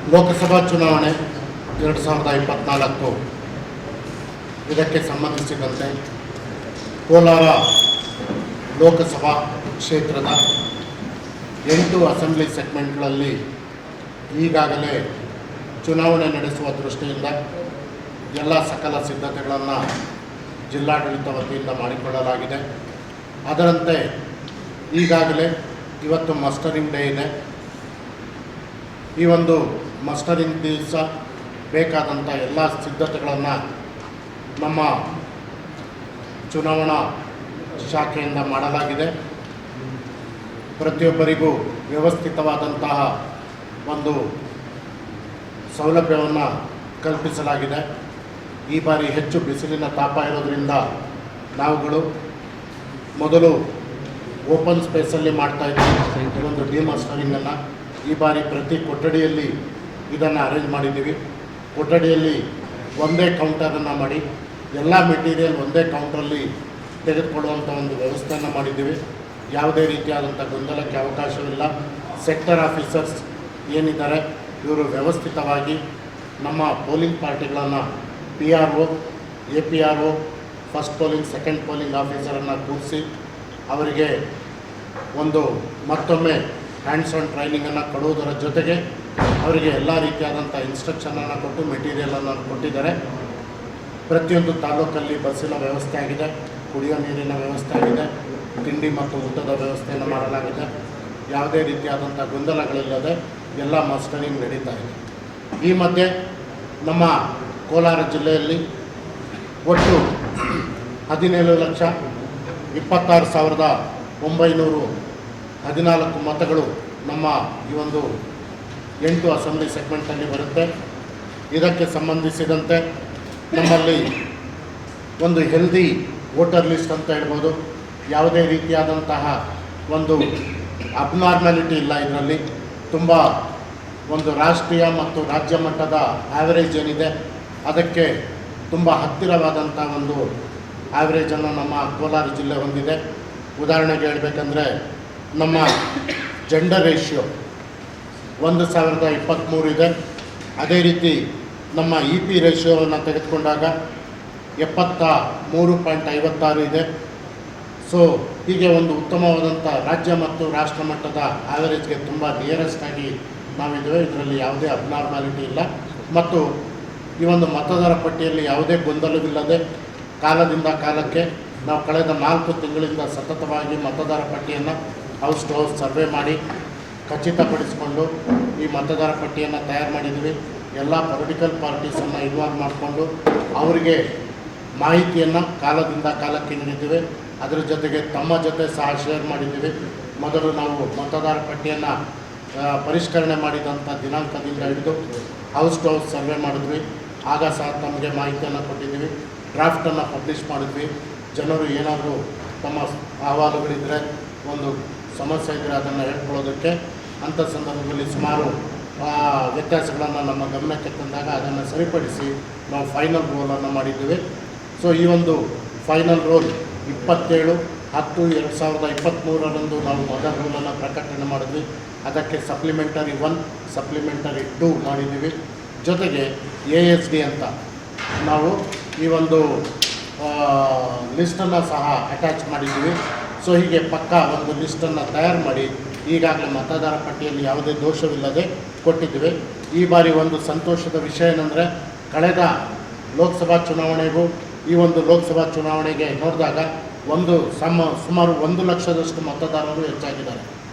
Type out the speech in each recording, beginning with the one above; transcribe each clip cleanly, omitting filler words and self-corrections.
ಲೋಕಸಭಾ ಚುನಾವಣೆ 2024 ಇದಕ್ಕೆ ಸಂಬಂಧಿಸಿದಂತೆ ಕೋಲಾರ ಲೋಕಸಭಾ ಕ್ಷೇತ್ರದ 8 ಅಸೆಂಬ್ಲಿ ಸೆಗ್ಮೆಂಟ್ಗಳಲ್ಲಿ ಈಗಾಗಲೇ ಚುನಾವಣೆ ನಡೆಸುವ ದೃಷ್ಟಿಯಿಂದ ಎಲ್ಲ ಸಕಲ ಸಿದ್ಧತೆಗಳನ್ನು ಜಿಲ್ಲಾಡಳಿತ ವತಿಯಿಂದ ಮಾಡಿಕೊಳ್ಳಲಾಗಿದೆ. ಅದರಂತೆ ಈಗಾಗಲೇ ಇವತ್ತು ಮಸ್ಟರಿಂಗ್ ಡೇ ಇದೆ. ಈ ಒಂದು ಮಸ್ಟರಿಂಗ್ ದಿವಸ ಬೇಕಾದಂಥ ಎಲ್ಲ ಸಿದ್ಧತೆಗಳನ್ನು ನಮ್ಮ ಚುನಾವಣಾ ಶಾಖೆಯಿಂದ ಮಾಡಲಾಗಿದೆ. ಪ್ರತಿಯೊಬ್ಬರಿಗೂ ವ್ಯವಸ್ಥಿತವಾದಂತಹ ಒಂದು ಸೌಲಭ್ಯವನ್ನು ಕಲ್ಪಿಸಲಾಗಿದೆ. ಈ ಬಾರಿ ಹೆಚ್ಚು ಬಿಸಿಲಿನ ತಾಪ ಇರೋದರಿಂದ ನಾವುಗಳು ಮೊದಲು ಓಪನ್ ಸ್ಪೇಸಲ್ಲಿ ಮಾಡ್ತಾಯಿದ್ದೀವಿ ಕೆಲವೊಂದು ಡಿಮಾಸ್ಟರಿಂಗನ್ನು. ಈ ಬಾರಿ ಪ್ರತಿ ಕೊಠಡಿಯಲ್ಲಿ ಇದನ್ನು ಅರೇಂಜ್ ಮಾಡಿದ್ದೀವಿ. ಕೊಠಡಿಯಲ್ಲಿ ಒಂದೇ ಕೌಂಟರನ್ನು ಮಾಡಿ ಎಲ್ಲ ಮೆಟೀರಿಯಲ್ ಒಂದೇ ಕೌಂಟ್ರಲ್ಲಿ ತೆಗೆದುಕೊಳ್ಳುವಂಥ ಒಂದು ವ್ಯವಸ್ಥೆಯನ್ನು ಮಾಡಿದ್ದೀವಿ. ಯಾವುದೇ ರೀತಿಯಾದಂಥ ಗೊಂದಲಕ್ಕೆ ಅವಕಾಶವಿಲ್ಲ. ಸೆಕ್ಟರ್ ಆಫೀಸರ್ಸ್ ಏನಿದ್ದಾರೆ ಇವರು ವ್ಯವಸ್ಥಿತವಾಗಿ ನಮ್ಮ ಪೋಲಿಂಗ್ ಪಾರ್ಟಿಗಳನ್ನು PRO, APRO, first polling, second polling ಆಫೀಸರನ್ನು ಕೂರಿಸಿ ಅವರಿಗೆ ಒಂದು ಮತ್ತೊಮ್ಮೆ ಹ್ಯಾಂಡ್ಸ್ ಆನ್ ಟ್ರೈನಿಂಗನ್ನು ಕೊಡುವುದರ ಜೊತೆಗೆ ಅವರಿಗೆ ಎಲ್ಲ ರೀತಿಯಾದಂಥ ಇನ್ಸ್ಟ್ರಕ್ಷನನ್ನು ಕೊಟ್ಟು ಮೆಟೀರಿಯಲನ್ನು ಕೊಟ್ಟಿದ್ದಾರೆ. ಪ್ರತಿಯೊಂದು ತಾಲೂಕಲ್ಲಿ ಬಸ್ಸಿನ ವ್ಯವಸ್ಥೆ ಆಗಿದೆ, ಕುಡಿಯೋ ನೀರಿನ ವ್ಯವಸ್ಥೆ ಆಗಿದೆ, ತಿಂಡಿ ಮತ್ತು ಊಟದ ವ್ಯವಸ್ಥೆಯನ್ನು ಮಾಡಲಾಗಿದೆ. ಯಾವುದೇ ರೀತಿಯಾದಂಥ ಗೊಂದಲಗಳಿಲ್ಲದೆ ಎಲ್ಲ ಮಸ್ಟರಿಂಗ್ ನಡೀತಾ ಇದೆ. ಈ ಮಧ್ಯೆ ನಮ್ಮ ಕೋಲಾರ ಜಿಲ್ಲೆಯಲ್ಲಿ ಒಟ್ಟು 17,26,914 ಮತಗಳು ನಮ್ಮ ಈ ಒಂದು 8 ಅಸೆಂಬ್ಲಿ ಸೆಗ್ಮೆಂಟಲ್ಲಿ ಬರುತ್ತೆ. ಇದಕ್ಕೆ ಸಂಬಂಧಿಸಿದಂತೆ ನಮ್ಮಲ್ಲಿ ಒಂದು ಹೆಲ್ದಿ ವೋಟರ್ ಲಿಸ್ಟ್ ಅಂತ ಹೇಳ್ಬೋದು. ಯಾವುದೇ ರೀತಿಯಾದಂತಹ ಒಂದು ಅಬ್ನಾರ್ಮ್ಯಾಲಿಟಿ ಇಲ್ಲ. ಇದರಲ್ಲಿ ತುಂಬ ಒಂದು ರಾಷ್ಟ್ರೀಯ ಮತ್ತು ರಾಜ್ಯ ಮಟ್ಟದ ಆ್ಯಾವ್ರೇಜ್ ಏನಿದೆ ಅದಕ್ಕೆ ತುಂಬ ಹತ್ತಿರವಾದಂಥ ಒಂದು ಆ್ಯಾವ್ರೇಜನ್ನು ನಮ್ಮ ಕೋಲಾರ ಜಿಲ್ಲೆ ಹೊಂದಿದೆ. ಉದಾಹರಣೆಗೆ ಹೇಳಬೇಕಂದ್ರೆ ನಮ್ಮ ಜೆಂಡರ್ ರೇಷಿಯೋ 1023 ಇದೆ. ಅದೇ ರೀತಿ ನಮ್ಮ EP ರೇಷಿಯೋವನ್ನು ತೆಗೆದುಕೊಂಡಾಗ 73.56 ಇದೆ. ಸೊ ಹೀಗೆ ಒಂದು ಉತ್ತಮವಾದಂಥ ರಾಜ್ಯ ಮತ್ತು ರಾಷ್ಟ್ರ ಮಟ್ಟದ ಆ್ಯಾವರೇಜ್ಗೆ ತುಂಬ ನಿಯರೆಸ್ಟ್ ಆಗಿ ನಾವಿದ್ದೇವೆ. ಇದರಲ್ಲಿ ಯಾವುದೇ ಅಬ್ನಾರ್ಮ್ಯಾಲಿಟಿ ಇಲ್ಲ ಮತ್ತು ಈ ಒಂದು ಮತದಾರ ಪಟ್ಟಿಯಲ್ಲಿ ಯಾವುದೇ ಗೊಂದಲವಿಲ್ಲದೆ ಕಾಲದಿಂದ ಕಾಲಕ್ಕೆ ನಾವು ಕಳೆದ 4 ತಿಂಗಳಿಂದ ಸತತವಾಗಿ ಮತದಾರ ಪಟ್ಟಿಯನ್ನು ಹೌಸ್ ಟು ಹೌಸ್ ಸರ್ವೆ ಮಾಡಿ ಖಚಿತಪಡಿಸಿಕೊಂಡು ಈ ಮತದಾರ ಪಟ್ಟಿಯನ್ನು ತಯಾರು ಮಾಡಿದ್ದೀವಿ. ಎಲ್ಲ ಪೊಲಿಟಿಕಲ್ ಪಾರ್ಟೀಸನ್ನು ಇನ್ವಾಲ್ವ್ ಮಾಡಿಕೊಂಡು ಅವರಿಗೆ ಮಾಹಿತಿಯನ್ನು ಕಾಲದಿಂದ ಕಾಲಕ್ಕೆ ನೀಡಿದ್ದೀವಿ. ಅದರ ಜೊತೆಗೆ ತಮ್ಮ ಜೊತೆ ಸಹ ಶೇರ್ ಮಾಡಿದ್ದೀವಿ. ಮೊದಲು ನಾವು ಮತದಾರ ಪಟ್ಟಿಯನ್ನು ಪರಿಷ್ಕರಣೆ ಮಾಡಿದಂಥ ದಿನಾಂಕದಿಂದ ಹಿಡಿದು ಹೌಸ್ ಟು ಹೌಸ್ ಸರ್ವೆ ಮಾಡಿದ್ವಿ. ಆಗ ಸಹ ತಮಗೆ ಮಾಹಿತಿಯನ್ನು ಕೊಟ್ಟಿದ್ದೀವಿ. ಡ್ರಾಫ್ಟನ್ನು ಪಬ್ಲಿಷ್ ಮಾಡಿದ್ವಿ. ಜನರು ಏನಾದರೂ ತಮ್ಮ ಅಹವಾಲುಗಳಿದ್ದರೆ, ಒಂದು ಸಮಸ್ಯೆ ಇದ್ದರೆ ಅದನ್ನು ಹೇಳ್ಕೊಳ್ಳೋದಕ್ಕೆ ಅಂಥ ಸಂದರ್ಭದಲ್ಲಿ ಸುಮಾರು ವ್ಯತ್ಯಾಸಗಳನ್ನು ನಮ್ಮ ಗಮನಕ್ಕೆ ತಂದಾಗ ಅದನ್ನು ಸರಿಪಡಿಸಿ ನಾವು ಫೈನಲ್ ರೋಲನ್ನು ಮಾಡಿದ್ದೀವಿ. ಸೊ ಈ ಒಂದು ಫೈನಲ್ ರೋಲ್ 27/10/2023 ನಾವು ಮೊದಲ ರೂಲನ್ನು ಪ್ರಕಟಣೆ ಮಾಡಿದ್ವಿ. ಅದಕ್ಕೆ ಸಪ್ಲಿಮೆಂಟರಿ 1, ಸಪ್ಲಿಮೆಂಟರಿ 2 ಮಾಡಿದ್ದೀವಿ. ಜೊತೆಗೆ ASD ಅಂತ ನಾವು ಈ ಒಂದು ಲಿಸ್ಟನ್ನು ಸಹ ಅಟ್ಯಾಚ್ ಮಾಡಿದ್ದೀವಿ. ಸೊ ಹೀಗೆ ಪಕ್ಕಾ ಒಂದು ಲಿಸ್ಟನ್ನು ತಯಾರು ಮಾಡಿ ಈಗಾಗಲೇ ಮತದಾರ ಪಟ್ಟಿಯಲ್ಲಿ ಯಾವುದೇ ದೋಷವಿಲ್ಲದೆ ಕೊಟ್ಟಿದ್ದೀವಿ. ಈ ಬಾರಿ ಒಂದು ಸಂತೋಷದ ವಿಷಯ ಏನಂದರೆ ಕಳೆದ ಲೋಕಸಭಾ ಚುನಾವಣೆಗೂ ಈ ಒಂದು ಲೋಕಸಭಾ ಚುನಾವಣೆಗೆ ನೋಡಿದಾಗ ಸುಮಾರು 1 ಲಕ್ಷದಷ್ಟು ಮತದಾರರು ಹೆಚ್ಚಾಗಿದ್ದಾರೆ.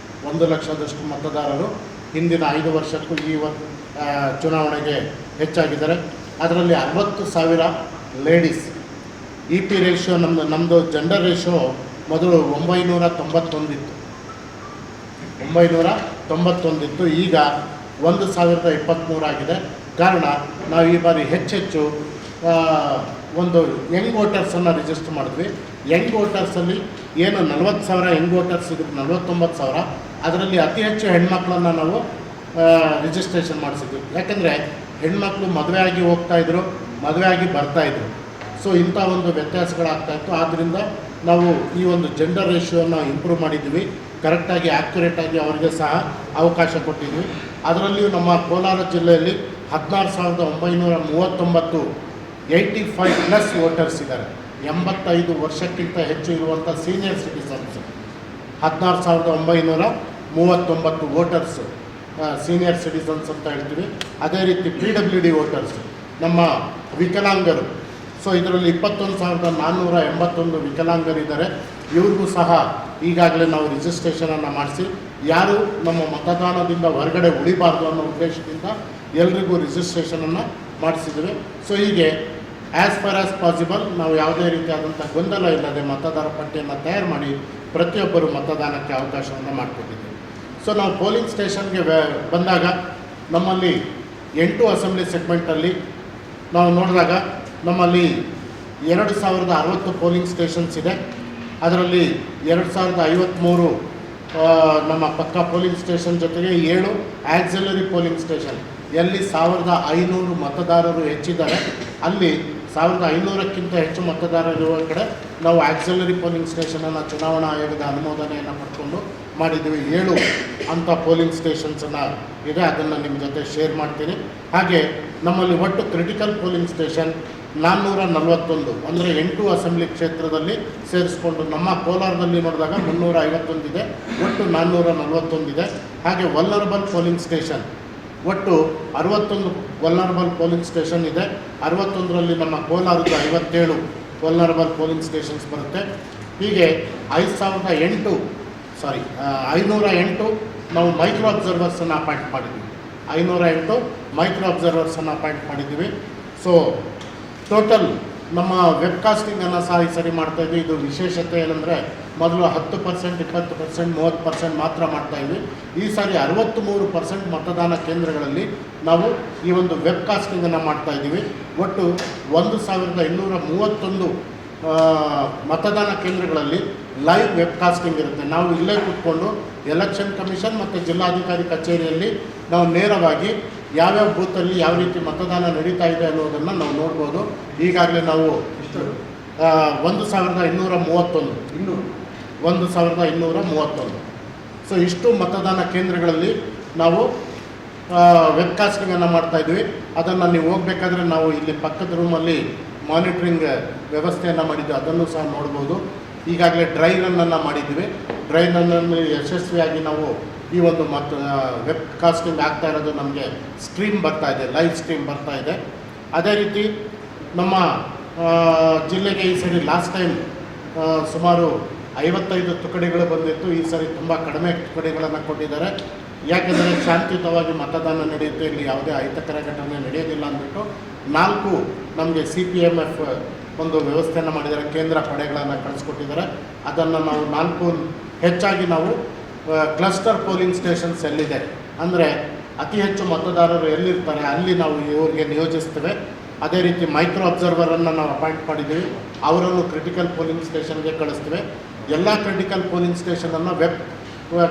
1 ಲಕ್ಷದಷ್ಟು ಮತದಾರರು ಹಿಂದಿನ 5 ವರ್ಷಕ್ಕೂ ಈ ಚುನಾವಣೆಗೆ ಹೆಚ್ಚಾಗಿದ್ದಾರೆ. ಅದರಲ್ಲಿ 60,000 ಲೇಡೀಸ್. EP ರೇಷಿಯೋ ನಮ್ಮದು ಜೆಂಡರ್ ರೇಷಿಯೋ ಮೊದಲು 991 ಇತ್ತು. 991 ಇತ್ತು. ಈಗ 1023 ಆಗಿದೆ. ಕಾರಣ ನಾವು ಈ ಬಾರಿ ಹೆಚ್ಚೆಚ್ಚು ಒಂದು ಯಂಗ್ ವೋಟರ್ಸನ್ನು ರಿಜಿಸ್ಟರ್ ಮಾಡಿದ್ವಿ. ಯಂಗ್ ವೋಟರ್ಸಲ್ಲಿ ಏನು 40,000 ಯಂಗ್ ವೋಟರ್ಸ್ ಇದ್ರು, 49,000. ಅದರಲ್ಲಿ ಅತಿ ಹೆಚ್ಚು ಹೆಣ್ಮಕ್ಳನ್ನು ನಾವು ರಿಜಿಸ್ಟ್ರೇಷನ್ ಮಾಡಿಸಿದ್ವಿ. ಯಾಕೆಂದರೆ ಹೆಣ್ಮಕ್ಳು ಮದುವೆ ಆಗಿ ಹೋಗ್ತಾಯಿದ್ರು, ಮದುವೆ ಆಗಿ ಬರ್ತಾಯಿದ್ರು. ಸೊ ಇಂಥ ಒಂದು ವ್ಯತ್ಯಾಸಗಳಾಗ್ತಾಯಿತ್ತು. ಆದ್ದರಿಂದ ನಾವು ಈ ಒಂದು ಜೆಂಡರ್ ರೇಷಿಯೋನ ಇಂಪ್ರೂವ್ ಮಾಡಿದ್ವಿ. ಕರೆಕ್ಟಾಗಿ ಆ್ಯಕ್ಯುರೇಟಾಗಿ ಅವರಿಗೆ ಸಹ ಅವಕಾಶ ಕೊಟ್ಟಿದ್ವಿ. ಅದರಲ್ಲಿಯೂ ನಮ್ಮ ಕೋಲಾರ ಜಿಲ್ಲೆಯಲ್ಲಿ 16,939 85+ ವೋಟರ್ಸ್ ಇದ್ದಾರೆ. 85 ವರ್ಷಕ್ಕಿಂತ ಹೆಚ್ಚು ಇರುವಂಥ senior citizens 16,939 voters senior citizens ಅಂತ ಹೇಳ್ತೀವಿ. ಅದೇ ರೀತಿ PWD ವೋಟರ್ಸ್ ನಮ್ಮ ವಿಕಲಾಂಗರು. ಸೊ ಇದರಲ್ಲಿ 21,481 ವಿಕಲಾಂಗರಿದ್ದಾರೆ. ಇವ್ರಿಗೂ ಸಹ ಈಗಾಗಲೇ ನಾವು ರಿಜಿಸ್ಟ್ರೇಷನನ್ನು ಮಾಡಿಸಿ ಯಾರು ನಮ್ಮ ಮತದಾನದಿಂದ ಹೊರಗಡೆ ಉಳಿಬಾರ್ದು ಅನ್ನೋ ಉದ್ದೇಶದಿಂದ ಎಲ್ರಿಗೂ ರಿಜಿಸ್ಟ್ರೇಷನನ್ನು ಮಾಡಿಸಿದ್ವಿ. ಸೊ ಹೀಗೆ ಆ್ಯಸ್ ಫಾರ್ ಆ್ಯಸ್ ಪಾಸಿಬಲ್ ನಾವು ಯಾವುದೇ ರೀತಿಯಾದಂಥ ಗೊಂದಲ ಇಲ್ಲದೆ ಮತದಾರ ಪಟ್ಟಿಯನ್ನು ತಯಾರು ಮಾಡಿ ಪ್ರತಿಯೊಬ್ಬರು ಮತದಾನಕ್ಕೆ ಅವಕಾಶವನ್ನು ಮಾಡಿಕೊಟ್ಟಿದ್ದೀವಿ. ಸೊ ನಾವು ಪೋಲಿಂಗ್ ಸ್ಟೇಷನ್ಗೆ ಬಂದಾಗ ನಮ್ಮಲ್ಲಿ 8 ಅಸೆಂಬ್ಲಿ ಸೆಗ್ಮೆಂಟಲ್ಲಿ ನಾವು ನೋಡಿದಾಗ ನಮ್ಮಲ್ಲಿ 2,060 ಪೋಲಿಂಗ್ ಸ್ಟೇಷನ್ಸ್ ಇದೆ. ಅದರಲ್ಲಿ 2,053 ನಮ್ಮ ಪಕ್ಕ ಪೋಲಿಂಗ್ ಸ್ಟೇಷನ್ ಜೊತೆಗೆ 7 ಆಕ್ಸಿಲರಿ ಪೋಲಿಂಗ್ ಸ್ಟೇಷನ್ ಎಲ್ಲಿ 1,500 ಮತದಾರರು ಹೆಚ್ಚಿದ್ದಾರೆ. ಅಲ್ಲಿ 1,500ಕ್ಕಿಂತ ಹೆಚ್ಚು ಮತದಾರರಿರುವ ಕಡೆ ನಾವು ಆಕ್ಸಿಲರಿ ಪೋಲಿಂಗ್ ಸ್ಟೇಷನನ್ನು ಚುನಾವಣಾ ಆಯೋಗದ ಅನುಮೋದನೆಯನ್ನು ಪಡ್ಕೊಂಡು ಮಾಡಿದ್ದೀವಿ. 7 ಅಂಥ ಪೋಲಿಂಗ್ ಸ್ಟೇಷನ್ಸನ್ನು ಇದೆ, ಅದನ್ನು ನಿಮ್ಮ ಜೊತೆ ಶೇರ್ ಮಾಡ್ತೀನಿ. ಹಾಗೆ ನಮ್ಮಲ್ಲಿ ಒಟ್ಟು ಕ್ರಿಟಿಕಲ್ ಪೋಲಿಂಗ್ ಸ್ಟೇಷನ್ 441 ಅಂದರೆ 8 ಅಸೆಂಬ್ಲಿ ಕ್ಷೇತ್ರದಲ್ಲಿ ಸೇರಿಸ್ಕೊಂಡು ನಮ್ಮ ಕೋಲಾರದಲ್ಲಿ ನೋಡಿದಾಗ 351 ಇದೆ, ಒಟ್ಟು 441 ಇದೆ. ಹಾಗೆ ವಲ್ನರಬಲ್ ಪೋಲಿಂಗ್ ಸ್ಟೇಷನ್ ಒಟ್ಟು 61 ವಲ್ನರಬಲ್ ಪೋಲಿಂಗ್ ಸ್ಟೇಷನ್ ಇದೆ. 61ರಲ್ಲಿ ನಮ್ಮ ಕೋಲಾರದ 57 ವಲ್ನರಬಲ್ ಪೋಲಿಂಗ್ ಸ್ಟೇಷನ್ಸ್ ಬರುತ್ತೆ. ಹೀಗೆ 508 ನಾವು ಮೈಕ್ರೋ ಅಬ್ಸರ್ವರ್ಸನ್ನು ಅಪಾಯಿಂಟ್ ಮಾಡಿದ್ದೀವಿ. 508 ಮೈಕ್ರೋ ಅಬ್ಸರ್ವರ್ಸನ್ನು ಅಪಾಯಿಂಟ್ ಮಾಡಿದ್ದೀವಿ. ಸೊ ಟೋಟಲ್ ನಮ್ಮ ವೆಬ್ಕಾಸ್ಟಿಂಗನ್ನು ಸಹ ಈ ಸರಿ ಮಾಡ್ತಾಯಿದ್ವಿ. ಇದು ವಿಶೇಷತೆ ಏನಂದರೆ ಮೊದಲು 10%, 20%, 30% ಮಾತ್ರ ಮಾಡ್ತಾಯಿದ್ವಿ. ಈ ಸಾರಿ 63% ಮತದಾನ ಕೇಂದ್ರಗಳಲ್ಲಿ ನಾವು ಈ ಒಂದು ವೆಬ್ಕಾಸ್ಟಿಂಗನ್ನು ಮಾಡ್ತಾಯಿದ್ದೀವಿ. ಒಟ್ಟು 1,231 ಮತದಾನ ಕೇಂದ್ರಗಳಲ್ಲಿ ಲೈವ್ ವೆಬ್ಕಾಸ್ಟಿಂಗ್ ಇರುತ್ತೆ. ನಾವು ಇಲ್ಲೇ ಕೂತ್ಕೊಂಡು ಎಲೆಕ್ಷನ್ ಕಮಿಷನ್ ಮತ್ತು ಜಿಲ್ಲಾಧಿಕಾರಿ ಕಚೇರಿಯಲ್ಲಿ ನಾವು ನೇರವಾಗಿ ಯಾವ್ಯಾವ ಬೂತಲ್ಲಿ ಯಾವ ರೀತಿ ಮತದಾನ ನಡೀತಾ ಇದೆ ಅನ್ನೋದನ್ನು ನಾವು ನೋಡ್ಬೋದು. ಈಗಾಗಲೇ ನಾವು 1,231 ಸೊ ಇಷ್ಟು ಮತದಾನ ಕೇಂದ್ರಗಳಲ್ಲಿ ನಾವು ವೆಬ್ಕಾಸ್ಟಿಂಗನ್ನು ಮಾಡ್ತಾಯಿದ್ವಿ. ಅದನ್ನು ನೀವು ಹೋಗಬೇಕಾದ್ರೆ ನಾವು ಇಲ್ಲಿ ಪಕ್ಕದ ರೂಮಲ್ಲಿ ಮಾನಿಟ್ರಿಂಗ್ ವ್ಯವಸ್ಥೆಯನ್ನು ಮಾಡಿದ್ವಿ, ಅದನ್ನು ಸಹ ನೋಡ್ಬೋದು. ಈಗಾಗಲೇ ಡ್ರೈ ರನ್ನನ್ನು ಮಾಡಿದ್ವಿ. ಡ್ರೈ ರನ್ನನ್ನು ಯಶಸ್ವಿಯಾಗಿ ನಾವು ಈ ಒಂದು ವೆಬ್ಕಾಸ್ಟಿಂಗ್ ಆಗ್ತಾ ಇರೋದು ನಮಗೆ ಸ್ಟ್ರೀಮ್ ಬರ್ತಾ ಇದೆ, ಲೈವ್ ಸ್ಟ್ರೀಮ್ ಬರ್ತಾ ಇದೆ. ಅದೇ ರೀತಿ ನಮ್ಮ ಜಿಲ್ಲೆಗೆ ಈ ಸರಿ ಲಾಸ್ಟ್ ಟೈಮ್ ಸುಮಾರು 55 ತುಕಡಿಗಳು ಬಂದಿತ್ತು. ಈ ಸರಿ ತುಂಬ ಕಡಿಮೆ ತುಕಡಿಗಳನ್ನು ಕೊಟ್ಟಿದ್ದಾರೆ. ಯಾಕೆಂದರೆ ಶಾಂತಿಯುತವಾಗಿ ಮತದಾನ ನಡೆಯುತ್ತೆ, ಇಲ್ಲಿ ಯಾವುದೇ ಅಹಿತಕರ ಘಟನೆ ನಡೆಯೋದಿಲ್ಲ ಅಂದ್ಬಿಟ್ಟು 4 ನಮಗೆ CPMF ಒಂದು ವ್ಯವಸ್ಥೆಯನ್ನು ಮಾಡಿದ್ದಾರೆ. ಕೇಂದ್ರ ಪಡೆಗಳನ್ನು ಕಳಿಸ್ಕೊಟ್ಟಿದ್ದಾರೆ. ಅದನ್ನು ನಾವು 4 ಹೆಚ್ಚಾಗಿ ನಾವು ಕ್ಲಸ್ಟರ್ ಪೋಲಿಂಗ್ ಸ್ಟೇಷನ್ಸ್ ಎಲ್ಲಿದೆ ಅಂದರೆ ಅತಿ ಹೆಚ್ಚು ಮತದಾರರು ಎಲ್ಲಿರ್ತಾರೆ ಅಲ್ಲಿ ನಾವು ಇವ್ರಿಗೆ ನಿಯೋಜಿಸ್ತೇವೆ. ಅದೇ ರೀತಿ ಮೈಕ್ರೋ ಅಬ್ಸರ್ವರನ್ನು ನಾವು ಅಪಾಯಿಂಟ್ ಮಾಡಿದ್ದೀವಿ. ಅವರನ್ನು ಕ್ರಿಟಿಕಲ್ ಪೋಲಿಂಗ್ ಸ್ಟೇಷನ್ಗೆ ಕಳಿಸ್ತೇವೆ. ಎಲ್ಲ ಕ್ರಿಟಿಕಲ್ ಪೋಲಿಂಗ್ ಸ್ಟೇಷನನ್ನು ವೆಬ್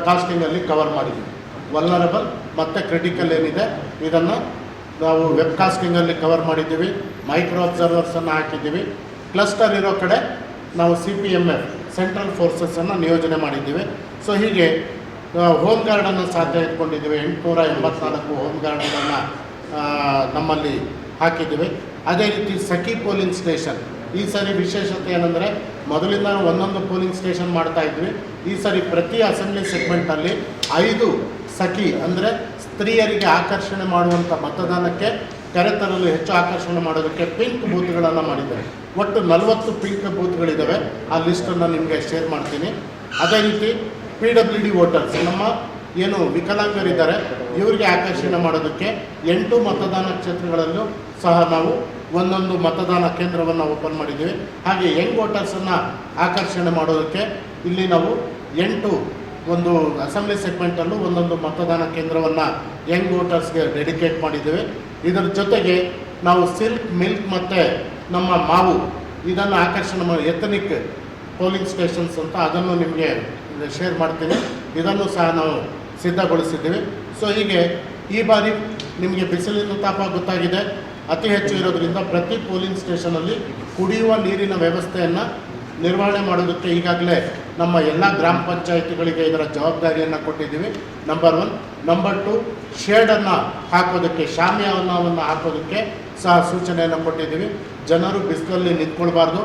ಕಾಸ್ಟಿಂಗಲ್ಲಿ ಕವರ್ ಮಾಡಿದ್ದೀವಿ. ವಲ್ನರಬಲ್ ಮತ್ತು ಕ್ರಿಟಿಕಲ್ ಏನಿದೆ ಇದನ್ನು ನಾವು ವೆಬ್ ಕಾಸ್ಟಿಂಗಲ್ಲಿ ಕವರ್ ಮಾಡಿದ್ದೀವಿ. ಮೈಕ್ರೋ ಅಬ್ಸರ್ವರ್ಸನ್ನು ಹಾಕಿದ್ದೀವಿ. ಕ್ಲಸ್ಟರ್ ಇರೋ ಕಡೆ ನಾವು CPMF ಸೆಂಟ್ರಲ್ ಫೋರ್ಸಸನ್ನು ನಿಯೋಜನೆ ಮಾಡಿದ್ದೀವಿ. ಸೊ ಹೀಗೆ ಹೋಮ್ ಗಾರ್ಡನ್ನು ಸಹ ತೆಗೆದುಕೊಂಡಿದ್ದೀವಿ. 884 ಹೋಮ್ ಗಾರ್ಡನ್ನು ನಮ್ಮಲ್ಲಿ ಹಾಕಿದ್ದೀವಿ. ಅದೇ ರೀತಿ ಸಖಿ ಪೋಲಿಂಗ್ ಸ್ಟೇಷನ್ ಈ ಸರಿ ವಿಶೇಷತೆ ಏನಂದರೆ ಮೊದಲಿಂದ ಒಂದೊಂದು ಪೋಲಿಂಗ್ ಸ್ಟೇಷನ್ ಮಾಡ್ತಾ ಇದ್ವಿ. ಈ ಸರಿ ಪ್ರತಿ ಅಸೆಂಬ್ಲಿ ಸೆಗ್ಮೆಂಟಲ್ಲಿ 5 ಸಖಿ ಅಂದರೆ ಸ್ತ್ರೀಯರಿಗೆ ಆಕರ್ಷಣೆ ಮಾಡುವಂಥ ಮತದಾನಕ್ಕೆ ಕರೆತರಲು ಹೆಚ್ಚು ಆಕರ್ಷಣೆ ಮಾಡೋದಕ್ಕೆ ಪಿಂಕ್ ಬೂತ್ಗಳನ್ನು ಮಾಡಿದ್ದಾರೆ. ಒಟ್ಟು 40 ಪಿಂಕ್ ಬೂತ್ಗಳಿದ್ದಾವೆ. ಆ ಲಿಸ್ಟನ್ನು ನಿಮಗೆ ಶೇರ್ ಮಾಡ್ತೀನಿ. ಅದೇ ರೀತಿ PWD ವೋಟರ್ಸ್ ನಮ್ಮ ಏನು ವಿಕಲಾಂಗರಿದ್ದಾರೆ ಇವರಿಗೆ ಆಕರ್ಷಣೆ ಮಾಡೋದಕ್ಕೆ 8 ಮತದಾನ ಕ್ಷೇತ್ರಗಳಲ್ಲೂ ಸಹ ನಾವು ಒಂದೊಂದು ಮತದಾನ ಕೇಂದ್ರವನ್ನು ಓಪನ್ ಮಾಡಿದ್ದೀವಿ. ಹಾಗೆ ಯಂಗ್ ವೋಟರ್ಸನ್ನು ಆಕರ್ಷಣೆ ಮಾಡೋದಕ್ಕೆ ಇಲ್ಲಿ ನಾವು 8 ಒಂದು ಅಸೆಂಬ್ಲಿ ಸೆಗ್ಮೆಂಟಲ್ಲೂ ಒಂದೊಂದು ಮತದಾನ ಕೇಂದ್ರವನ್ನು ಯಂಗ್ ವೋಟರ್ಸ್ಗೆ ಡೆಡಿಕೇಟ್ ಮಾಡಿದ್ದೇವೆ. ಇದರ ಜೊತೆಗೆ ನಾವು ಸಿಲ್ಕ್, ಮಿಲ್ಕ್ ಮತ್ತು ನಮ್ಮ ಮಾವು ಇದನ್ನು ಆಕರ್ಷಣೆ ಮಾಡಿ ಎಥನಿಕ್ ಪೋಲಿಂಗ್ ಸ್ಟೇಷನ್ಸ್ ಅಂತ ಅದನ್ನು ನಿಮಗೆ ಶೇರ್ ಮಾಡ್ತೀನಿ. ಇದನ್ನು ಸಹ ನಾವು ಸಿದ್ಧಗೊಳಿಸಿದ್ದೀವಿ. ಸೊ ಹೀಗೆ ಈ ಬಾರಿ ನಿಮಗೆ ಬಿಸಿಲಿನ ತಾಪ ಗೊತ್ತಾಗಿದೆ, ಅತಿ ಹೆಚ್ಚು ಇರೋದರಿಂದ ಪ್ರತಿ ಪೋಲಿಂಗ್ ಸ್ಟೇಷನಲ್ಲಿ ಕುಡಿಯುವ ನೀರಿನ ವ್ಯವಸ್ಥೆಯನ್ನು ನಿರ್ವಹಣೆ ಮಾಡೋದಕ್ಕೆ ಈಗಾಗಲೇ ನಮ್ಮ ಎಲ್ಲ ಗ್ರಾಮ ಪಂಚಾಯಿತಿಗಳಿಗೆ ಇದರ ಜವಾಬ್ದಾರಿಯನ್ನು ಕೊಟ್ಟಿದ್ದೀವಿ. ನಂಬರ್ 1. ನಂಬರ್ 2, ಶೇಡನ್ನು ಹಾಕೋದಕ್ಕೆ, ಶಾಮಿಯಾನವನ್ನು ಹಾಕೋದಕ್ಕೆ ಸಹ ಸೂಚನೆಯನ್ನು ಕೊಟ್ಟಿದ್ದೀವಿ. ಜನರು ಬಿಸಿಲಲ್ಲಿ ನಿಂತ್ಕೊಳ್ಬಾರ್ದು.